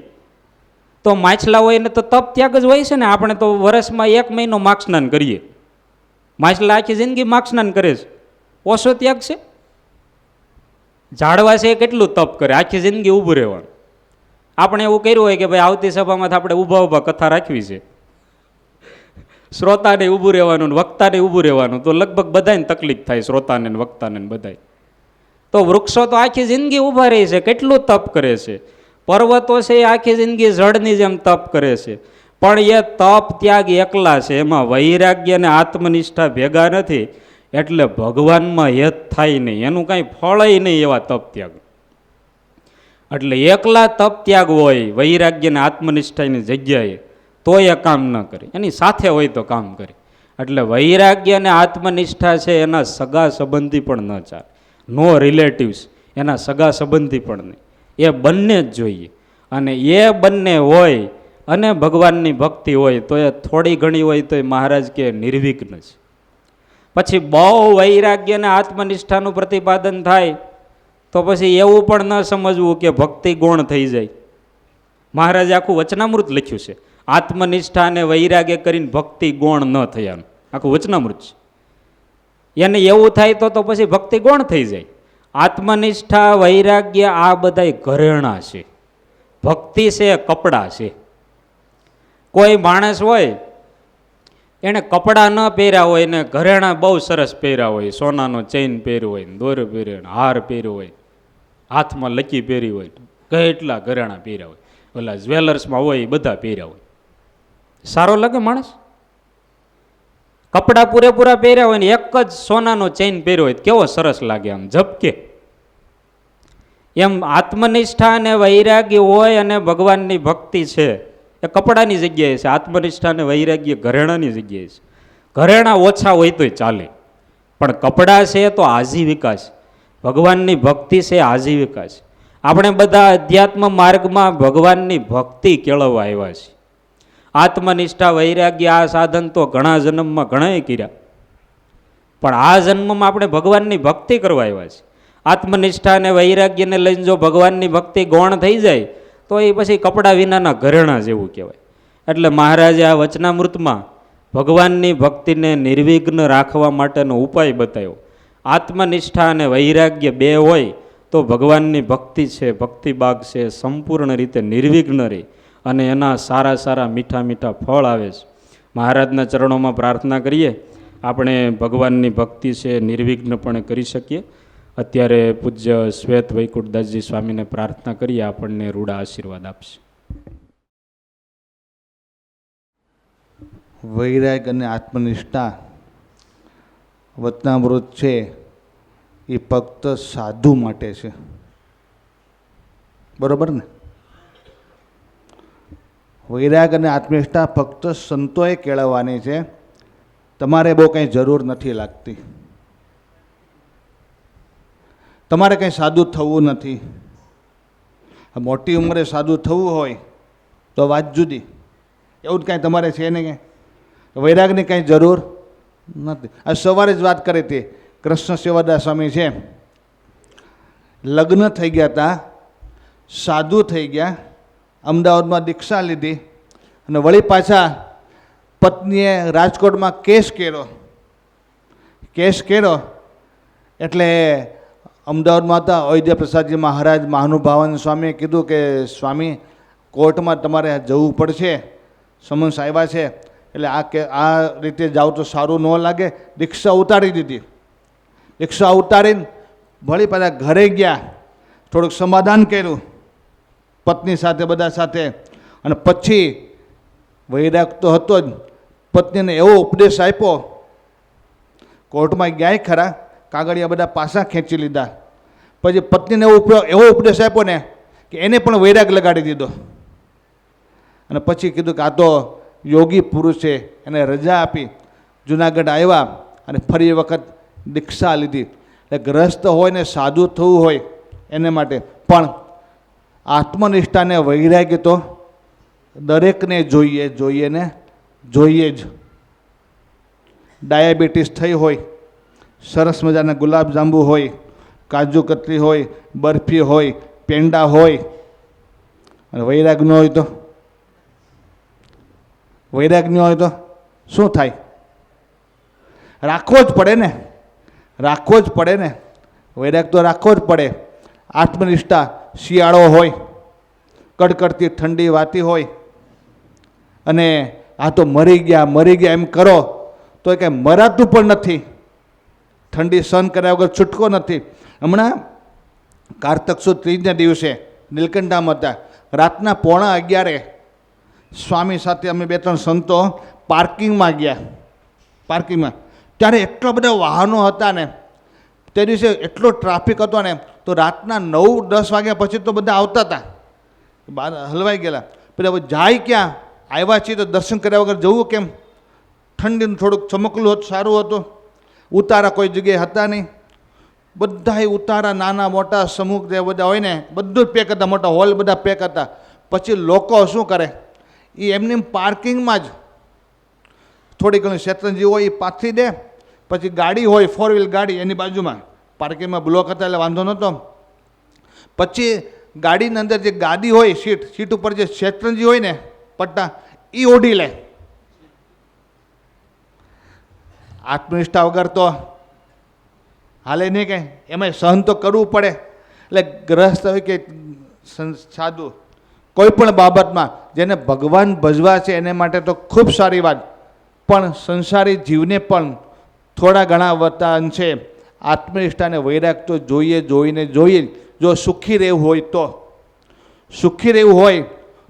તો માછલા હોય ને તો તપ ત્યાગ જ હોય છે ને. આપણે તો વર્ષમાં 1 મહિનો માગ સ્નાન કરીએ, માછલા આખી જિંદગી માગ સ્નાન કરે છે, ઓછો ત્યાગ છે? ઝાડવા છે એ કેટલું તપ કરે, આખી જિંદગી ઊભું રહેવાનું. આપણે એવું કર્યું હોય કે ભાઈ આવતી સભામાં આપણે ઊભા ઊભા કથા રાખવી છે, શ્રોતાને ઊભું રહેવાનું ને વક્તાને ઊભું રહેવાનું, તો લગભગ બધાને તકલીફ થાય, શ્રોતાને ને વક્તાને બધાય. તો વૃક્ષો તો આખી જિંદગી ઊભા રહે છે, કેટલું તપ કરે છે. પર્વતો છે એ આખી જિંદગી જળની જેમ તપ કરે છે. પણ એ તપ ત્યાગ એકલા છે, એમાં વૈરાગ્ય અને આત્મનિષ્ઠા ભેગા નથી, એટલે ભગવાનમાં હેત થાય નહીં, એનું કાંઈ ફળય નહીં એવા તપ ત્યાગ. એટલે એકલા તપ ત્યાગ હોય વૈરાગ્ય અને આત્મનિષ્ઠાની જગ્યાએ તો એ કામ ન કરે, એની સાથે હોય તો કામ કરે. એટલે વૈરાગ્ય અને આત્મનિષ્ઠા છે એના સગા સંબંધી પણ ન ચાલે, નો રિલેટિવ્સ, એના સગા સંબંધી પણ નહીં, એ બંને જ જોઈએ. અને એ બંને હોય અને ભગવાનની ભક્તિ હોય તો એ થોડી ઘણી હોય તો એ મહારાજ કે નિર્વિઘ્ન છે. પછી બહુ વૈરાગ્ય અને આત્મનિષ્ઠાનું પ્રતિપાદન થાય તો પછી એવું પણ ન સમજવું કે ભક્તિ ગૌણ થઈ જાય. મહારાજે આખું વચનામૃત લખ્યું છે, આત્મનિષ્ઠા અને વૈરાગ્ય કરીને ભક્તિ ગૌણ ન થયાનું આખું વચનામૃત છે. એને એવું થાય તો પછી ભક્તિ ગૌણ થઈ જાય. આત્મનિષ્ઠા વૈરાગ્ય આ બધાય ઘરેણા છે, ભક્તિ છે કપડાં છે. કોઈ માણસ હોય એણે કપડાં ન પહેર્યા હોય ને ઘરેણા બહુ સરસ પહેર્યા હોય, સોનાનો ચેઇન પહેર્યો હોય, દોરો પહેર્યો હોય, હાર પહેર્યો હોય, હાથમાં લકી પહેરી હોય, કેટલા ઘરેણા પહેર્યા હોય, ઓલા જ્વેલર્સમાં હોય એ બધા પહેર્યા હોય, સારો લાગે માણસ? કપડાં પૂરેપૂરા પહેર્યા હોય ને એક જ સોનાનો ચેઇન પહેર્યો હોય કેવો સરસ લાગે, આમ ઝબકે. એમ આત્મનિષ્ઠા અને વૈરાગ્ય હોય અને ભગવાનની ભક્તિ છે એ કપડાની જગ્યાએ છે, આત્મનિષ્ઠા અને વૈરાગ્ય ઘરેણાની જગ્યાએ છે. ઘરેણા ઓછા હોય તોય ચાલે, પણ કપડાં છે તો આજીવિકા છે, ભગવાનની ભક્તિ છે આજીવિકા છે. આપણે બધા અધ્યાત્મ માર્ગમાં ભગવાનની ભક્તિ કેળવવા આવ્યા છે. આત્મનિષ્ઠા વૈરાગ્ય આ સાધન તો ઘણા જન્મમાં ઘણાએ કર્યા, પણ આ જન્મમાં આપણે ભગવાનની ભક્તિ કરવા આવ્યા છે. આત્મનિષ્ઠા અને વૈરાગ્યને લઈને જો ભગવાનની ભક્તિ ગૌણ થઈ જાય તો એ પછી કપડા વિનાના ઘરેણા જેવું કહેવાય. એટલે મહારાજે આ વચનામૃતમાં ભગવાનની ભક્તિને નિર્વિઘ્ન રાખવા માટેનો ઉપાય બતાવ્યો. આત્મનિષ્ઠા અને વૈરાગ્ય બે હોય તો ભગવાનની ભક્તિ છે, ભક્તિ બાગ છે, સંપૂર્ણ રીતે નિર્વિઘ્ન રહે અને એના સારા સારા મીઠા મીઠા ફળ આવે છે. મહારાજના ચરણોમાં પ્રાર્થના કરીએ આપણે ભગવાનની ભક્તિ છે નિર્વિઘ્નપણે કરી શકીએ. અત્યારે પૂજ્ય શ્વેત વૈકુંઠદાસજી સ્વામીને પ્રાર્થના કરીએ, આપણને રૂડા આશીર્વાદ આપશે. વૈરાગ અને આત્મનિષ્ઠા વચનામૃત છે એ ફક્ત સાધુ માટે છે, બરોબર ને? વૈરાગ અને આત્મનિષ્ઠા ફક્ત સંતોએ કેળવવાની છે, તમારે બહુ કંઈ જરૂર નથી લાગતી. તમારે કંઈ સાધુ થવું નથી. મોટી ઉંમરે સાધુ થવું હોય તો વાત જુદી, એવું જ કાંઈ તમારે છે ને કંઈ વૈરાગની કાંઈ જરૂર નથી. આ સવારે જ વાત કરી હતી, કૃષ્ણ સેવાદાસ સ્વામી છે, લગ્ન થઈ ગયા હતા, સાધુ થઈ ગયા, અમદાવાદમાં દીક્ષા લીધી અને વળી પાછા પત્નીએ રાજકોટમાં કેસ કર્યો એટલે અમદાવાદમાં હતા અયોધ્યા પ્રસાદજી મહારાજ મહાનુભાવન સ્વામીએ કીધું કે સ્વામી કોર્ટમાં તમારે જવું પડશે, સમન્સ આવ્યા છે, એટલે આ રીતે જાઓ તો સારું ન લાગે. દીક્ષા ઉતારી દીધી. દીક્ષા ઉતારીને વળી પાછા ઘરે ગયા, થોડુંક સમાધાન કર્યું પત્ની સાથે, બધા સાથે, અને પછી વૈરાગ તો હતો જ, પત્નીને એવો ઉપદેશ આપ્યો, કોર્ટમાં ગયા ખરા, કાગળિયા બધા પાછા ખેંચી લીધા, પછી પત્નીને એવો ઉપદેશ આપ્યો ને કે એને પણ વૈરાગ લગાડી દીધો. અને પછી કીધું કે આ તો યોગી પુરુષ છે, એને રજા આપી જુનાગઢ આવ્યા અને ફરી વખત દીક્ષા લીધી. એટલે ગ્રસ્ત હોય ને સાધુ થવું હોય એને માટે પણ આત્મનિષ્ઠાને વૈરાગ્ય તો દરેકને જોઈએ ને જોઈએ જ. ડાયાબિટીસ થઈ હોય, સરસ મજાના ગુલાબજાંબુ હોય, કાજુ કતરી હોય, બરફી હોય, પેંડા હોય, અને વૈરાગ ન હોય તો વૈરાગ ન હોય તો શું થાય? રાખવો જ પડે ને, રાખવો જ પડે ને, વૈરાગ તો રાખવો જ પડે. આત્મનિષ્ઠા, શિયાળો હોય, કડકડતી ઠંડી વાતી હોય, અને આ તો મરી ગયા એમ કરો તો એ કાંઈ મરાતું પણ નથી. ઠંડી સહન કર્યા વગર છૂટકો નથી. હમણાં કારતક સુદ ત્રીજના દિવસે નીલકંઠામાં હતા, રાતના 11:15 સ્વામી સાથે અમે 2-3 સંતો પાર્કિંગમાં ગયા. પાર્કિંગમાં ત્યારે એટલા બધા વાહનો હતા ને, તે દિવસે એટલો ટ્રાફિક હતો ને, તો રાતના 9-10 વાગ્યા પછી તો બધા આવતા હતા, બહાર હલવાઈ ગયેલા. પછી હવે જાય ક્યાં? આવ્યા છીએ તો દર્શન કર્યા વગર જવું કેમ? ઠંડીનું થોડુંક ચમકલું હતું, સારું હતું. ઉતારા કોઈ જગ્યાએ હતા નહીં, બધા ઉતારા નાના મોટા સમૂહ જે બધા હોય ને બધું જ પેક હતા, મોટા હોલ બધા પેક હતા. પછી લોકો શું કરે? એ એમની પાર્કિંગમાં જ થોડી ઘણી શેતરંજી હોય એ પાથરી દે, પછી ગાડી હોય 4 વ્હીલ ગાડી એની બાજુમાં, પાર્કિંગમાં બ્લોક હતા એટલે વાંધો નહોતો. પછી ગાડીની અંદર જે ગાદી હોય, સીટ ઉપર જે શેતરંજી હોય ને પટ્ટા, એ ઓઢી લે. આત્મનિષ્ઠા વગર તો હાલે નહીં કંઈ, એમાં સહન તો કરવું પડે. એટલે ગ્રસ્ત હોય કે સાધુ, કોઈ પણ બાબતમાં જેને ભગવાન ભજવા છે એને માટે તો ખૂબ સારી વાત, પણ સંસારી જીવને પણ થોડા ઘણા વત્તા અંશે આત્મનિષ્ઠા અને વૈરાગ તો જોઈએ. જો સુખી રહેવું હોય તો, સુખી રહેવું હોય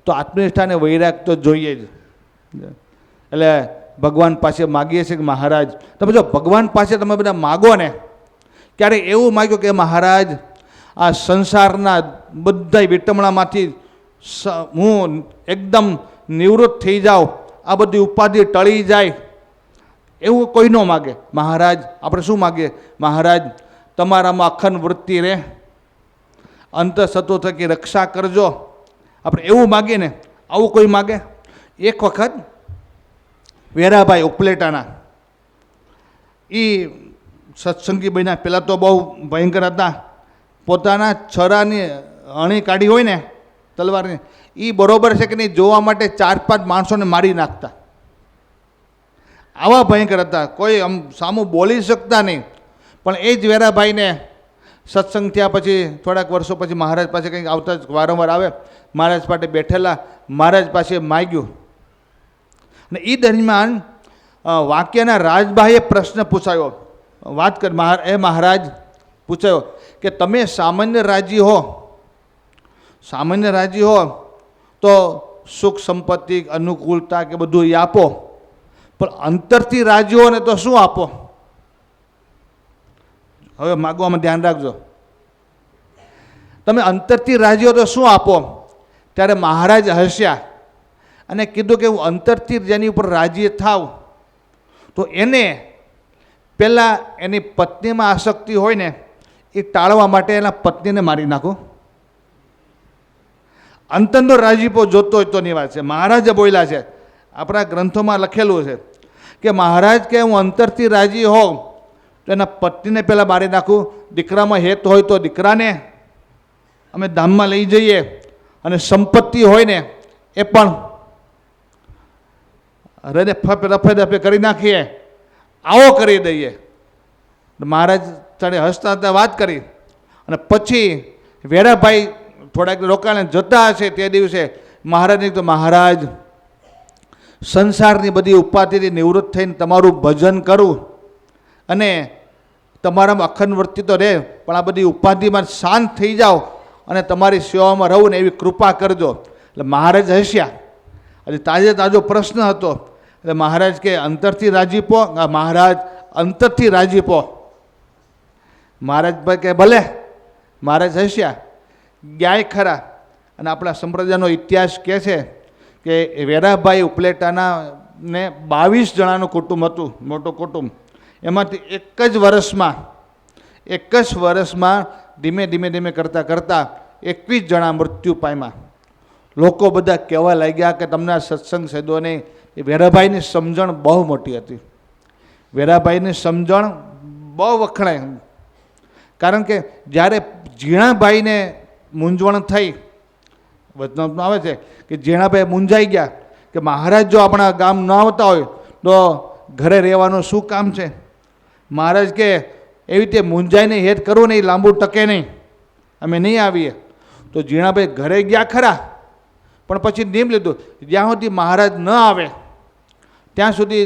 તો આત્મનિષ્ઠા અને વૈરાગ તો જોઈએ જ. એટલે ભગવાન પાસે માગીએ છીએ કે મહારાજ, તમે જો ભગવાન પાસે તમે બધા માગો ને, ક્યારે એવું માગ્યું કે મહારાજ આ સંસારના બધા વિટમણામાંથી હું એકદમ નિવૃત્ત થઈ જાઉં, આ બધી ઉપાધિ ટળી જાય, એવું કોઈ ન માગે. મહારાજ આપણે શું માગીએ? મહારાજ તમારામાં અખંડ વૃત્તિ રહે, અંતઃસત્વ થકી રક્ષા કરજો, આપણે એવું માગીએ ને. આવું કોઈ માગે? એક વખત વેરાભાઈ ઉપલેટાના એ સત્સંગી બન્યા. પહેલાં તો બહુ ભયંકર હતા. પોતાના છરાની અણી કાઢી હોય ને તલવારની, એ બરોબર છે કે નહીં જોવા માટે 4-5 માણસોને મારી નાખતા. આવા ભયંકર હતા, કોઈ આમ સામું બોલી શકતા નહીં. પણ એ જ વેરાભાઈને સત્સંગ થયા પછી થોડાક વર્ષો પછી મહારાજ પાસે કંઈક આવતા જ વારંવાર આવે, મહારાજ પાસે બેઠેલા, મહારાજ પાસે માગ્યું. અને એ દરમિયાન વાક્યના રાજભાઈએ પ્રશ્ન પૂછાયો, વાત કરી, મહારાજ પૂછાયો કે તમે સામાન્ય રાજી હો તો સુખ સંપત્તિ અનુકૂળતા કે બધું એ આપો, પણ અંતરથી રાજી હો ને તો શું આપો? હવે માગવામાં ધ્યાન રાખજો. તમે અંતરથી રાજી હો તો શું આપો? ત્યારે મહારાજ હસ્યા અને કીધું કે હું અંતરથી જેની ઉપર રાજી થાવ તો એને પહેલાં એની પત્નીમાં આસક્તિ હોય ને એ ટાળવા માટે એના પત્નીને મારી નાખો. અંતરનો રાજીપો જોતો હોય તો ની વાત છે. મહારાજે બોલ્યા છે, આપણા ગ્રંથોમાં લખેલું છે કે મહારાજ કે હું અંતરથી રાજી હોઉં તો એના પત્નીને પહેલાં મારી નાખું, દીકરામાં હેત હોય તો દીકરાને અમે ધામમાં લઈ જઈએ, અને સંપત્તિ હોય ને એ પણ રફે કરી નાખીએ, આવો કરી દઈએ. મહારાજ તને હસતા હસતા વાત કરી. અને પછી વેરાભાઈ થોડાક રોકાણે જતા હશે તે દિવસે મહારાજને તો મહારાજ સંસારની બધી ઉપાધિથી નિવૃત્ત થઈને તમારું ભજન કરું અને તમારામાં અખંડ વૃત્તિ તો રહે, પણ આ બધી ઉપાધિમાં શાંત થઈ જાઓ અને તમારી સેવામાં રહું ને એવી કૃપા કરજો. એટલે મહારાજ હસ્યા. એટલે તાજો પ્રશ્ન હતો. એટલે મહારાજ કે અંતરથી રાજીપો? મહારાજ અંતરથી રાજીપો. મહારાજ ભાઈ કે ભલે. મહારાજ હસ્યા, ગયા ખરા. અને આપણા સંપ્રદાયનો ઇતિહાસ કહે છે કે વેરાભાઈ ઉપલેટાના ને 22 જણાનું કુટુંબ હતું, મોટું કુટુંબ. એમાંથી એક જ વર્ષમાં ધીમે કરતાં 21 જણા મૃત્યુ પામ્યા. લોકો બધા કહેવા લાગ્યા કે તમને આ સત્સંગ સદો નહીં. એ વેરાભાઈની સમજણ બહુ મોટી હતી. વેરાભાઈની સમજણ બહુ વખણાય. કારણ કે જ્યારે ઝીણાભાઈને મૂંઝવણ થઈ, વચનામૃતમાં આવે છે કે ઝીણાભાઈ મૂંઝાઈ ગયા કે મહારાજ જો આપણા ગામ ન આવતા હોય તો ઘરે રહેવાનું શું કામ છે? મહારાજ કે એવી રીતે મૂંઝાઈને હેત કરવું નહીં, લાંબુ ટકે નહીં, અમે નહીં આવીએ. તો ઝીણાભાઈ ઘરે ગયા ખરા, પણ પછી નિયમ લીધું જ્યાં સુધી મહારાજ ન આવે ત્યાં સુધી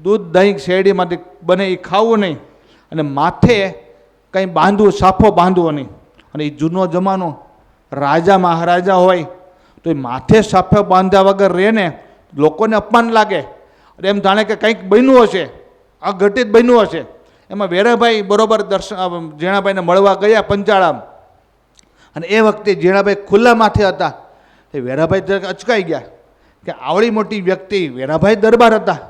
દૂધ દહીં શેરડીમાંથી બને એ ખાવું નહીં, અને માથે કંઈ બાંધવું, સાફો બાંધવો નહીં. અને એ જૂનો જમાનો, રાજા મહારાજા હોય તો એ માથે સાફો બાંધ્યા વગર રહે ને, લોકોને અપમાન લાગે. અને એમ જાણે કે કંઈક બન્યું હશે, આ ઘટિત બન્યું હશે. એમાં વેરાભાઈ બરોબર ઝીણાભાઈને મળવા ગયા પંચાળામાં, અને એ વખતે ઝીણાભાઈ ખુલ્લા માથે હતા. એ વેરાભાઈ જરાક અચકાઈ ગયા કે આવડી મોટી વ્યક્તિ, વેરાભાઈ દરબાર હતા,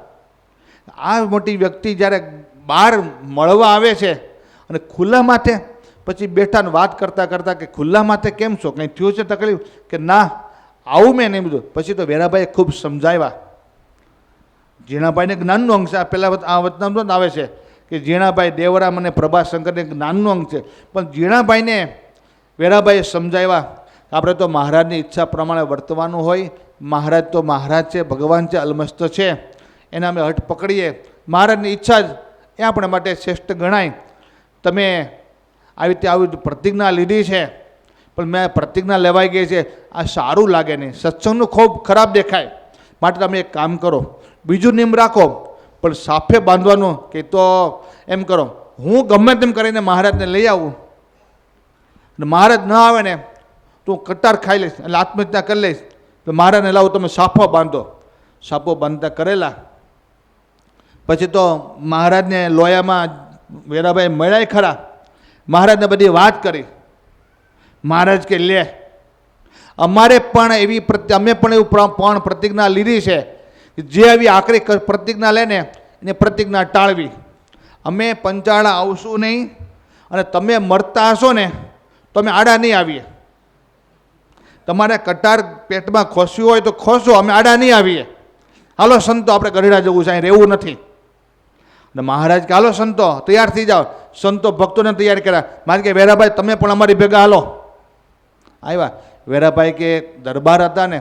આ મોટી વ્યક્તિ જ્યારે બહાર મળવા આવે છે અને ખુલ્લા માથે, પછી બેઠાને વાત કરતાં કરતાં કે ખુલ્લા માથે કેમ છો, કંઈ થયું છે તકલીફ? કે ના, આવું મેં નહીં બધું. પછી તો વેરાભાઈએ ખૂબ સમજાવ્યા. ઝીણાભાઈને જ્ઞાનનું અંગ છે. આ પહેલાં આ વતનામૃત આવે છે કે ઝીણાભાઈ, દેવરામ અને પ્રભાશંકરને જ્ઞાનનું અંગ છે. પણ ઝીણાભાઈને વેરાભાઈએ સમજાવ્યા આપણે તો મહારાજની ઈચ્છા પ્રમાણે વર્તવાનું હોય. મહારાજ તો મહારાજ છે, ભગવાન છે, અલમસ્ત છે, એને અમે હઠ પકડીએ. મહારાજની ઈચ્છા જ એ આપણે માટે શ્રેષ્ઠ ગણાય. તમે આવી રીતે આવી પ્રતિજ્ઞા લીધી છે, પણ મેં પ્રતિજ્ઞા લેવાઈ ગઈ છે, આ સારું લાગે નહીં, સત્સંગનું ખૂબ ખરાબ દેખાય. માટે તમે એક કામ કરો, બીજું નિયમ રાખો, પણ સાફે બાંધવાનું કે તો એમ કરો, હું ગમે તેમ કરીને મહારાજને લઈ આવું, અને મહારાજ ન આવે ને તો હું કટાર ખાઈ લઈશ, એટલે આત્મહત્યા કરી લઈશ. તો મહારાજને લાવો, તમે સાફો બાંધો. સાફો બાંધતા કરેલા. પછી તો મહારાજને લોયામાં વેરાભાઈ મળ્યા ખરા, મહારાજને બધી વાત કરી. મહારાજ કે લે, અમારે પણ એવી અમે પણ એવું પણ પ્રતિજ્ઞા લીધી છે કે જે આવી આખરી પ્રતિજ્ઞા લે ને એને પ્રતિજ્ઞા ટાળવી. અમે પંચાળા આવશું નહીં, અને તમે મરતા હશો ને તો અમે આડા નહીં આવીએ. તમારે કટાર પેટમાં ખોસ્યું હોય તો ખોસો, અમે આડા નહીં આવીએ. હાલો સંતો, આપણે ગઢડા જવું છે, અહીં રહેવું નથી. અને મહારાજ કે હાલો સંતો તૈયાર થઈ જાઓ. સંતો ભક્તોને તૈયાર કર્યા. મારે કે વેરાભાઈ તમે પણ અમારી ભેગા હાલો. આવ્યા. વેરાભાઈ કે દરબાર હતા ને,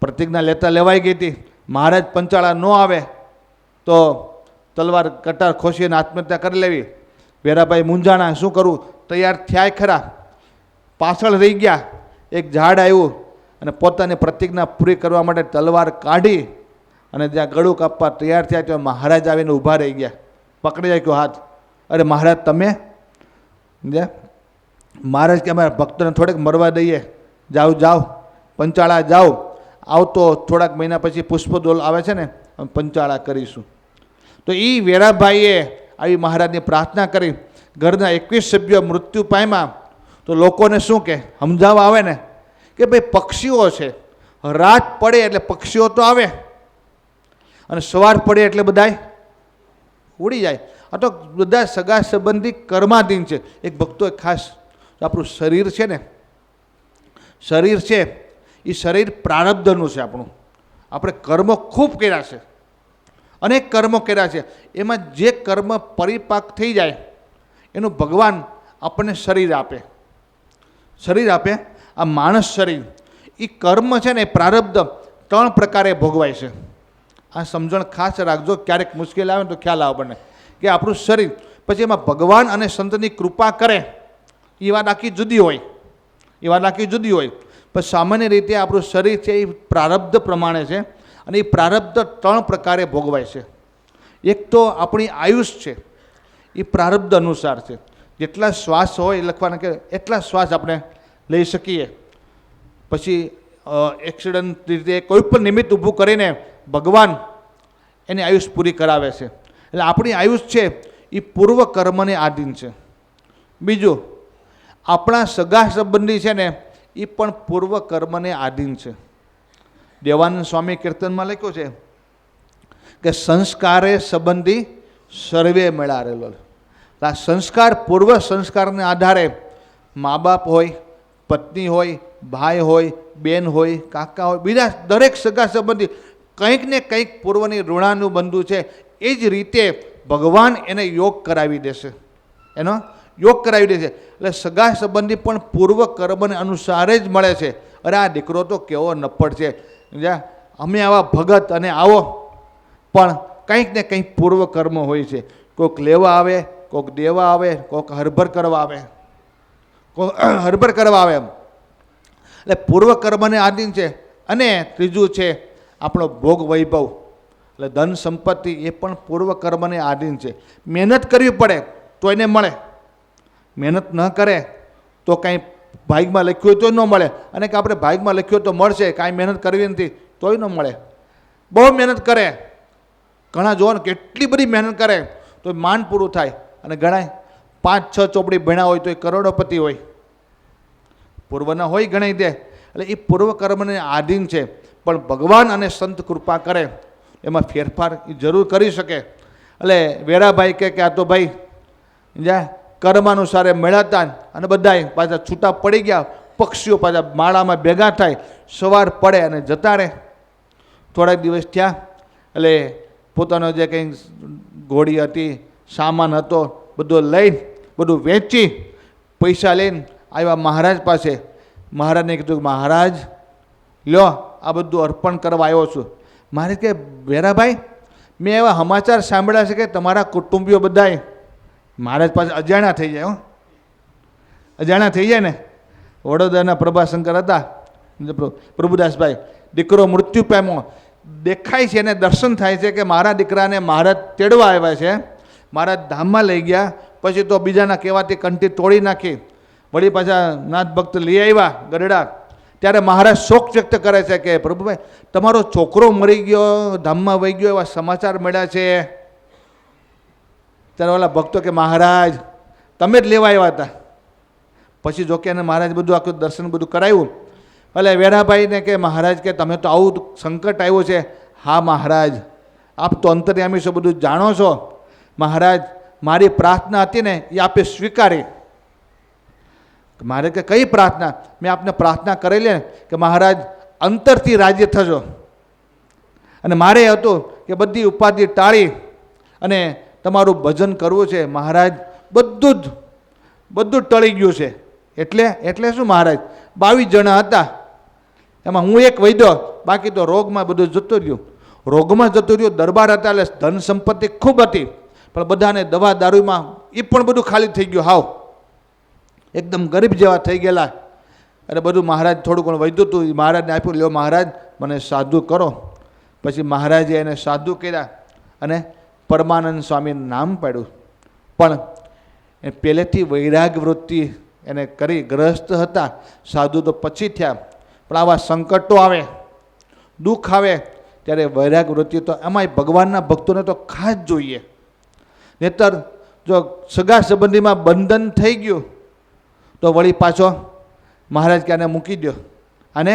પ્રતિજ્ઞા લેતા લેવાઈ ગઈ હતી. મહારાજ પંચાળા ન આવે તો તલવાર કટાર ખોસીને આત્મહત્યા કરી લેવી. વેરાભાઈ મૂંઝાણા, શું કરવું? તૈયાર થયા ખરા, પાછળ રહી ગયા. એક ઝાડ આવ્યું અને પોતાની પ્રતિજ્ઞા પૂરી કરવા માટે તલવાર કાઢી અને જ્યાં ગળું કાપવા તૈયાર થયા ત્યાં મહારાજ આવીને ઊભા રહી ગયા. પકડી રાખ્યો હાથ. અરે મહારાજ તમે? મહારાજ કે અમારા ભક્તોને થોડેક મરવા દઈએ, જાઓ જાઓ પંચાળા જાઓ. આવતો થોડાક મહિના પછી પુષ્પદોલ આવે છે ને, અમે પંચાળા કરીશું. તો એ વેરાભાઈએ આવી મહારાજની પ્રાર્થના કરી. ઘરના 21 સભ્યો મૃત્યુ પામ્યા. તો લોકોને શું કે સમજાવવા આવે ને કે ભાઈ પક્ષીઓ છે, રાત પડે એટલે પક્ષીઓ તો આવે, અને સવાર પડે એટલે બધાય ઉડી જાય. આ તો બધા સગા સંબંધી કર્માધીન છે. એક ભક્તો ખાસ આપણું શરીર છે ને, શરીર છે એ શરીર પ્રારબ્ધનું છે આપણું. આપણે કર્મો ખૂબ કર્યા છે, અનેક કર્મો કર્યા છે. એમાં જે કર્મ પરિપાક થઈ જાય એનું ભગવાન આપણને શરીર આપે. શરીર આપે. આ માણસ શરીર, એ કર્મ છે ને, એ પ્રારબ્ધ 3 પ્રકારે ભોગવાય છે. આ સમજણ ખાસ રાખજો, ક્યારેક મુશ્કેલ આવે તો ખ્યાલ આવે આપણને કે આપણું શરીર, પછી એમાં ભગવાન અને સંતની કૃપા કરે એ વાત આખી જુદી હોય, એ વાત આખી જુદી હોય. પણ સામાન્ય રીતે આપણું શરીર છે એ પ્રારબ્ધ પ્રમાણે છે, અને એ પ્રારબ્ધ 3 પ્રકારે ભોગવાય છે. એક તો આપણી આયુષ છે, એ પ્રારબ્ધ અનુસાર છે. જેટલા શ્વાસ હોય લખવાના કે એટલા શ્વાસ આપણે લઈ શકીએ. પછી એક્સિડન્ટ રીતે કોઈ પણ નિમિત્ત ઊભું કરીને ભગવાન એની આયુષ પૂરી કરાવે છે. એટલે આપણી આયુષ છે એ પૂર્વ કર્મને આધીન છે. બીજું, આપણા સગા સંબંધી છે ને એ પણ પૂર્વ કર્મને આધીન છે. દેવાનંદ સ્વામી કીર્તનમાં લખ્યું છે કે સંસ્કારે સંબંધી સર્વે મેળારેલો. આ સંસ્કાર, પૂર્વ સંસ્કારને આધારે મા બાપ હોય, પત્ની હોય, ભાઈ હોય, બેન હોય, કાકા હોય, બીજા દરેક સગા સંબંધી કંઈક ને કંઈક પૂર્વની ઋણાનુબંધુ છે. એ જ રીતે ભગવાન એને યોગ કરાવી દેશે, એનો યોગ કરાવી દેશે. એટલે સગા સંબંધી પણ પૂર્વ કર્મને અનુસાર જ મળે છે. અરે આ દીકરો તો કેવો નપ્પડ છે, અમે આવા ભગત અને આવો, પણ કંઈક ને કંઈક પૂર્વ કર્મ હોય છે. કોઈક લેવા આવે, કોઈક દેવા આવે, કોઈક હરભર કરવા આવે, કોઈક હરભર કરવા આવે એમ. એટલે પૂર્વ કર્મને આધીન છે. અને ત્રીજું છે આપણો ભોગ વૈભવ, એટલે ધન સંપત્તિ એ પણ પૂર્વ કર્મને આધીન છે. મહેનત કરવી પડે તો એને મળે, મહેનત ન કરે તો કાંઈ ભાગમાં લખ્યું હોય તો ન મળે, અને કે આપણે ભાગમાં લખ્યું તો મળશે, કાંઈ મહેનત કરવી નથી તોય ન મળે. બહુ મહેનત કરે, ઘણા જોવો ને કેટલી બધી મહેનત કરે તો માંડ પૂરું થાય, અને ઘણા 5-6 ચોપડી ભણ્યા હોય તો એ કરોડોપતિ હોય, પૂર્વના હોય ગણાય દે. એટલે એ પૂર્વ કર્મને આધીન છે. પણ ભગવાન અને સંત કૃપા કરે એમાં ફેરફાર એ જરૂર કરી શકે. એટલે વેરાભાઈ કે આ તો ભાઈ જ્યાં કર્માનુસારે મેળાતા અને બધાય પાછા છૂટા પડી ગયા, પક્ષીઓ પાછા માળામાં ભેગા થાય, સવાર પડે અને જતા રહે. થોડાક દિવસ થયા એટલે પોતાનો જે કંઈ ઘોડી હતી, સામાન હતો, બધો લઈને બધું વેચી પૈસા લઈને આવ્યા મહારાજ પાસે. મહારાજને કીધું કે મહારાજ લ્યો આ બધું અર્પણ કરવા આવ્યો છું. મહારાજ કે વેરાભાઈ મેં એવા સમાચાર સાંભળ્યા છે કે તમારા કુટુંબીઓ બધાય, મહારાજ પાસે અજાણ્યા થઈ જાય, અજાણ્યા થઈ જાય ને. વડોદરાના પ્રભાશંકર હતા પ્રભુદાસભાઈ, દીકરો મૃત્યુ પામ્યો, દેખાય છે એને દર્શન થાય છે કે મારા દીકરાને મહારાજ તેડવા આવ્યા છે, મહારાજ ધામમાં લઈ ગયા. પછી તો બીજાના કહેવાથી કંઠી તોડી નાખી, વળી પાછા નાથ ભક્ત લઈ આવ્યા ગરડા. ત્યારે મહારાજ શોક વ્યક્ત કરે છે કે પ્રભુભાઈ તમારો છોકરો મરી ગયો, ધામમાં વહી ગયો એવા સમાચાર મળ્યા છે. ત્યારે ઓલા ભક્તો કે મહારાજ તમે જ લેવા આવ્યા હતા. પછી જોકે એને મહારાજ બધું આખું દર્શન બધું કરાવ્યું. એટલે વેરાભાઈને કે મહારાજ કે તમે તો આવું સંકટ આવ્યું છે. હા મહારાજ આપ તો અંતર્યામી છો, બધું જાણો છો. મહારાજ મારી પ્રાર્થના હતી ને એ આપે સ્વીકારી. મારે કે કઈ પ્રાર્થના? મેં આપને પ્રાર્થના કરેલી ને કે મહારાજ અંતરથી રાજ્ય થજો, અને મારે હતું કે બધી ઉપાધિ ટાળી અને તમારું ભજન કરવું છે. મહારાજ બધું જ ટળી ગયું છે. એટલે શું મહારાજ 22 જણા હતા, એમાં હું એક વૈદ્યો, બાકી તો રોગમાં બધું જતું રહ્યું. રોગમાં જતું રહ્યું. દરબાર હતા એટલે ધન સંપત્તિ ખૂબ હતી, પણ બધાને દવા દારૂમાં એ પણ બધું ખાલી થઈ ગયું, હાવ એકદમ ગરીબ જેવા થઈ ગયેલા. અને બધું મહારાજ થોડું ઘણું વધ્યું હતું, મહારાજને આપ્યું, લ્યો મહારાજ મને સાધુ કરો. પછી મહારાજે એને સાધુ કર્યા અને પરમાનંદ સ્વામીનું નામ પાડ્યું. પણ એ પહેલેથી વૈરાગ વૃત્તિ એને કરી, ગ્રસ્ત હતા. સાધુ તો પછી થયા, પણ આવા સંકટો આવે, દુઃખ આવે ત્યારે વૈરાગ વૃત્તિ તો એમાંય ભગવાનના ભક્તોને તો ખાસ જોઈએ. નહીતર જો સગા સંબંધીમાં બંધન થઈ ગયું તો વળી પાછો મહારાજ કે આને મૂકી દો, આને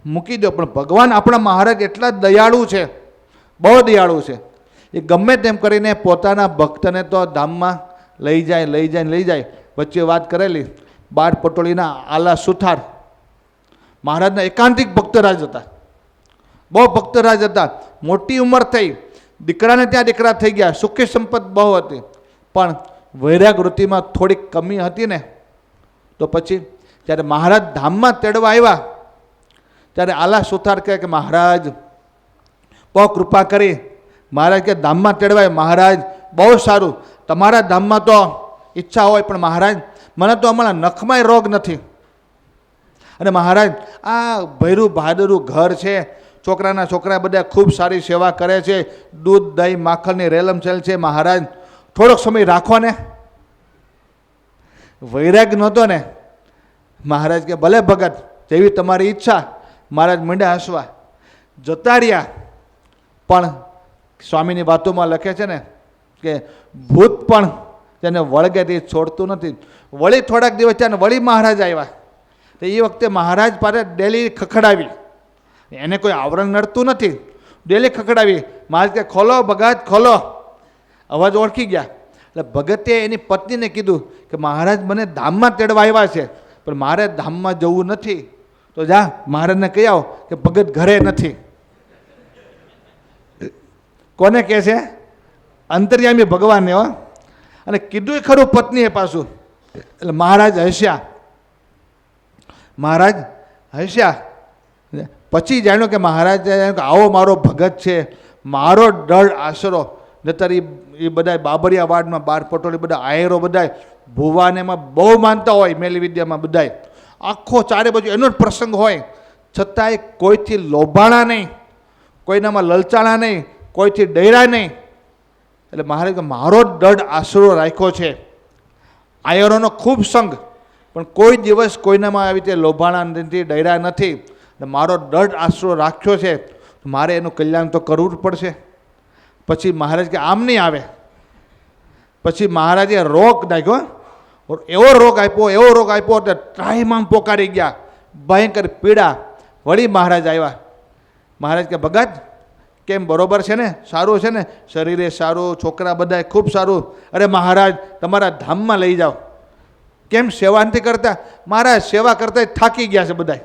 મૂકી દો. પણ ભગવાન આપણા મહારાજ એટલા દયાળુ છે, બહુ દયાળુ છે. એ ગમે તેમ કરીને પોતાના ભક્તને તો ધામમાં લઈ જાય. વચ્ચે વાત કરેલી, 12 પટોળીના આલા સુથાર મહારાજના એકાંતિક ભક્તરાજ હતા, બહુ ભક્તરાજ હતા. મોટી ઉંમર થઈ, દીકરાને ત્યાં દીકરા થઈ ગયા, સુખી સંપત બહુ હતી, પણ વૈરાગ વૃત્તિમાં થોડીક કમી હતી ને. તો પછી જ્યારે મહારાજ ધામમાં તેડવા આવ્યા ત્યારે આલા સુથાર કહે કે મહારાજ બહુ કૃપા કરી. મહારાજ કે ધામમાં તેડવાય? મહારાજ બહુ સારું, તમારા ધામમાં તો ઈચ્છા હોય, પણ મહારાજ મને તો હમણાં નખમાંય રોગ નથી. અને મહારાજ આ ભૈરું બહાદુરું ઘર છે, છોકરા બધા ખૂબ સારી સેવા કરે છે, દૂધ દહીં માખણની રેલમછેલ છે. મહારાજ થોડોક સમય રાખો ને. વૈરાગ નહોતો ને. મહારાજ કે ભલે ભગત, જેવી તમારી ઈચ્છા. મહારાજ મીંડા હસવા, જતા રહ્યા. પણ સ્વામીની વાતોમાં લખે છે ને કે ભૂત પણ તેને વળગે તે છોડતું નથી. વળી થોડાક દિવસ ત્યાં વળી મહારાજ આવ્યા, તો એ વખતે મહારાજ પાસે ડેલી ખખડાવી. એને કોઈ આવરણ નડતું નથી, ડેલી ખખડાવી. મહારાજ કે ખોલો ભગત ખોલો. અવાજ ઓળખી ગયા. એટલે ભગતે એની પત્નીને કીધું કે મહારાજ મને ધામમાં તેડવા આવ્યા છે, પણ મારે ધામમાં જવું નથી. તો જા મહારાજને કહી આવો કે ભગત ઘરે નથી. કોને કહે છે? અંતર્યામી ભગવાનને. હો. અને કીધું ખરું પત્નીએ પાછું. એટલે મહારાજ હસ્યા. પછી જાણ્યું કે મહારાજ જાણ્યું કે આવો મારો ભગત છે, મારો દઢ આશરો. નતર એ બધા બાબરિયા વાડમાં 12 પટોળી બધા આયરો બધા ભુવાને એમાં બહુ માનતા હોય, મેલી વિદ્યામાં બધાય આખો ચારે બાજુ એનો જ પ્રસંગ હોય, છતાંય કોઈથી લોભાણા નહીં, કોઈનામાં લલચાણા નહીં, કોઈથી ડર્યા નહીં. એટલે મહારાજ કે મારો જ દઢ આશરો રાખ્યો છે. આયરોનો ખૂબ સંગ, પણ કોઈ દિવસ કોઈનામાં આવી રીતે લોભાણા નથી, ડર્યા નથી. મારો દઢ આશરો રાખ્યો છે, મારે એનું કલ્યાણ તો કરવું જ પડશે. પછી મહારાજ કે આમ નહીં આવે. પછી મહારાજે રોગ નાખ્યો, એવો રોગ આપ્યો એટલે ત્રાહિમામ પોકારી ગયા, ભયંકર પીડા. વળી મહારાજ આવ્યા. મહારાજ કે ભગત કેમ બરોબર છે ને, સારું છે ને, શરીરે સારું, છોકરા બધાય ખૂબ સારું. અરે મહારાજ તમારા ધામમાં લઈ જાઓ. કેમ સેવા નથી કરતા? મહારાજ સેવા કરતા થાકી ગયા છે બધા.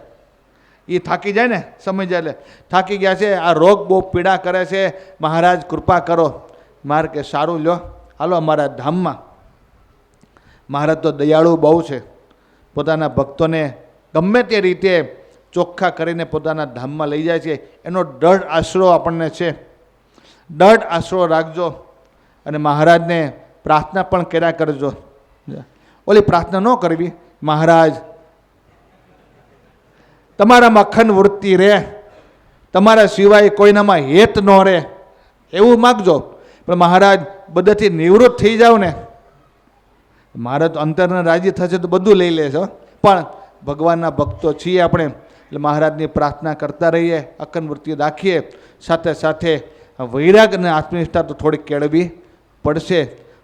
એ થાકી જાય ને, સમય જાય એટલે થાકી ગયા છે, આ રોગ બહુ પીડા કરે છે, મહારાજ કૃપા કરો. મારે કે સારું લ્યો, હાલો અમારા ધામમાં. મહારાજ તો દયાળુ બહુ છે, પોતાના ભક્તોને ગમે તે રીતે ચોખ્ખા કરીને પોતાના ધામમાં લઈ જાય છે. એનો દઢ આશરો આપણને છે. દઢ આશરો રાખજો અને મહારાજને પ્રાર્થના પણ કર્યા કરજો. ઓલી પ્રાર્થના ન કરવી, મહારાજ તમારામાં અખંડ વૃત્તિ રહે, તમારા સિવાય કોઈનામાં હેત ન રહે, એવું માગજો. પણ મહારાજ બધાથી નિવૃત્ત થઈ જાવ ને, મહારાજ તો અંતરના રાજી થશે તો બધું લઈ લેશે. પણ ભગવાનના ભક્તો છીએ આપણે, એટલે મહારાજની પ્રાર્થના કરતા રહીએ, અખંડ વૃત્તિ રાખીએ. સાથે સાથે વૈરાગ અને આત્મનિષ્ઠા તો થોડીક કેળવી પડશે.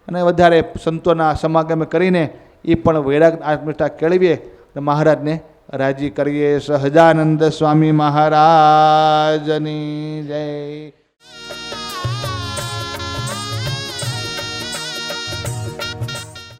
અને વધારે સંતોના સમાગમ કરીને એ પણ વૈરાગ આત્મનિષ્ઠા કેળવીએ અને મહારાજને રાજી કરીએ. સહજાનંદ સ્વામી મહારાજની જય.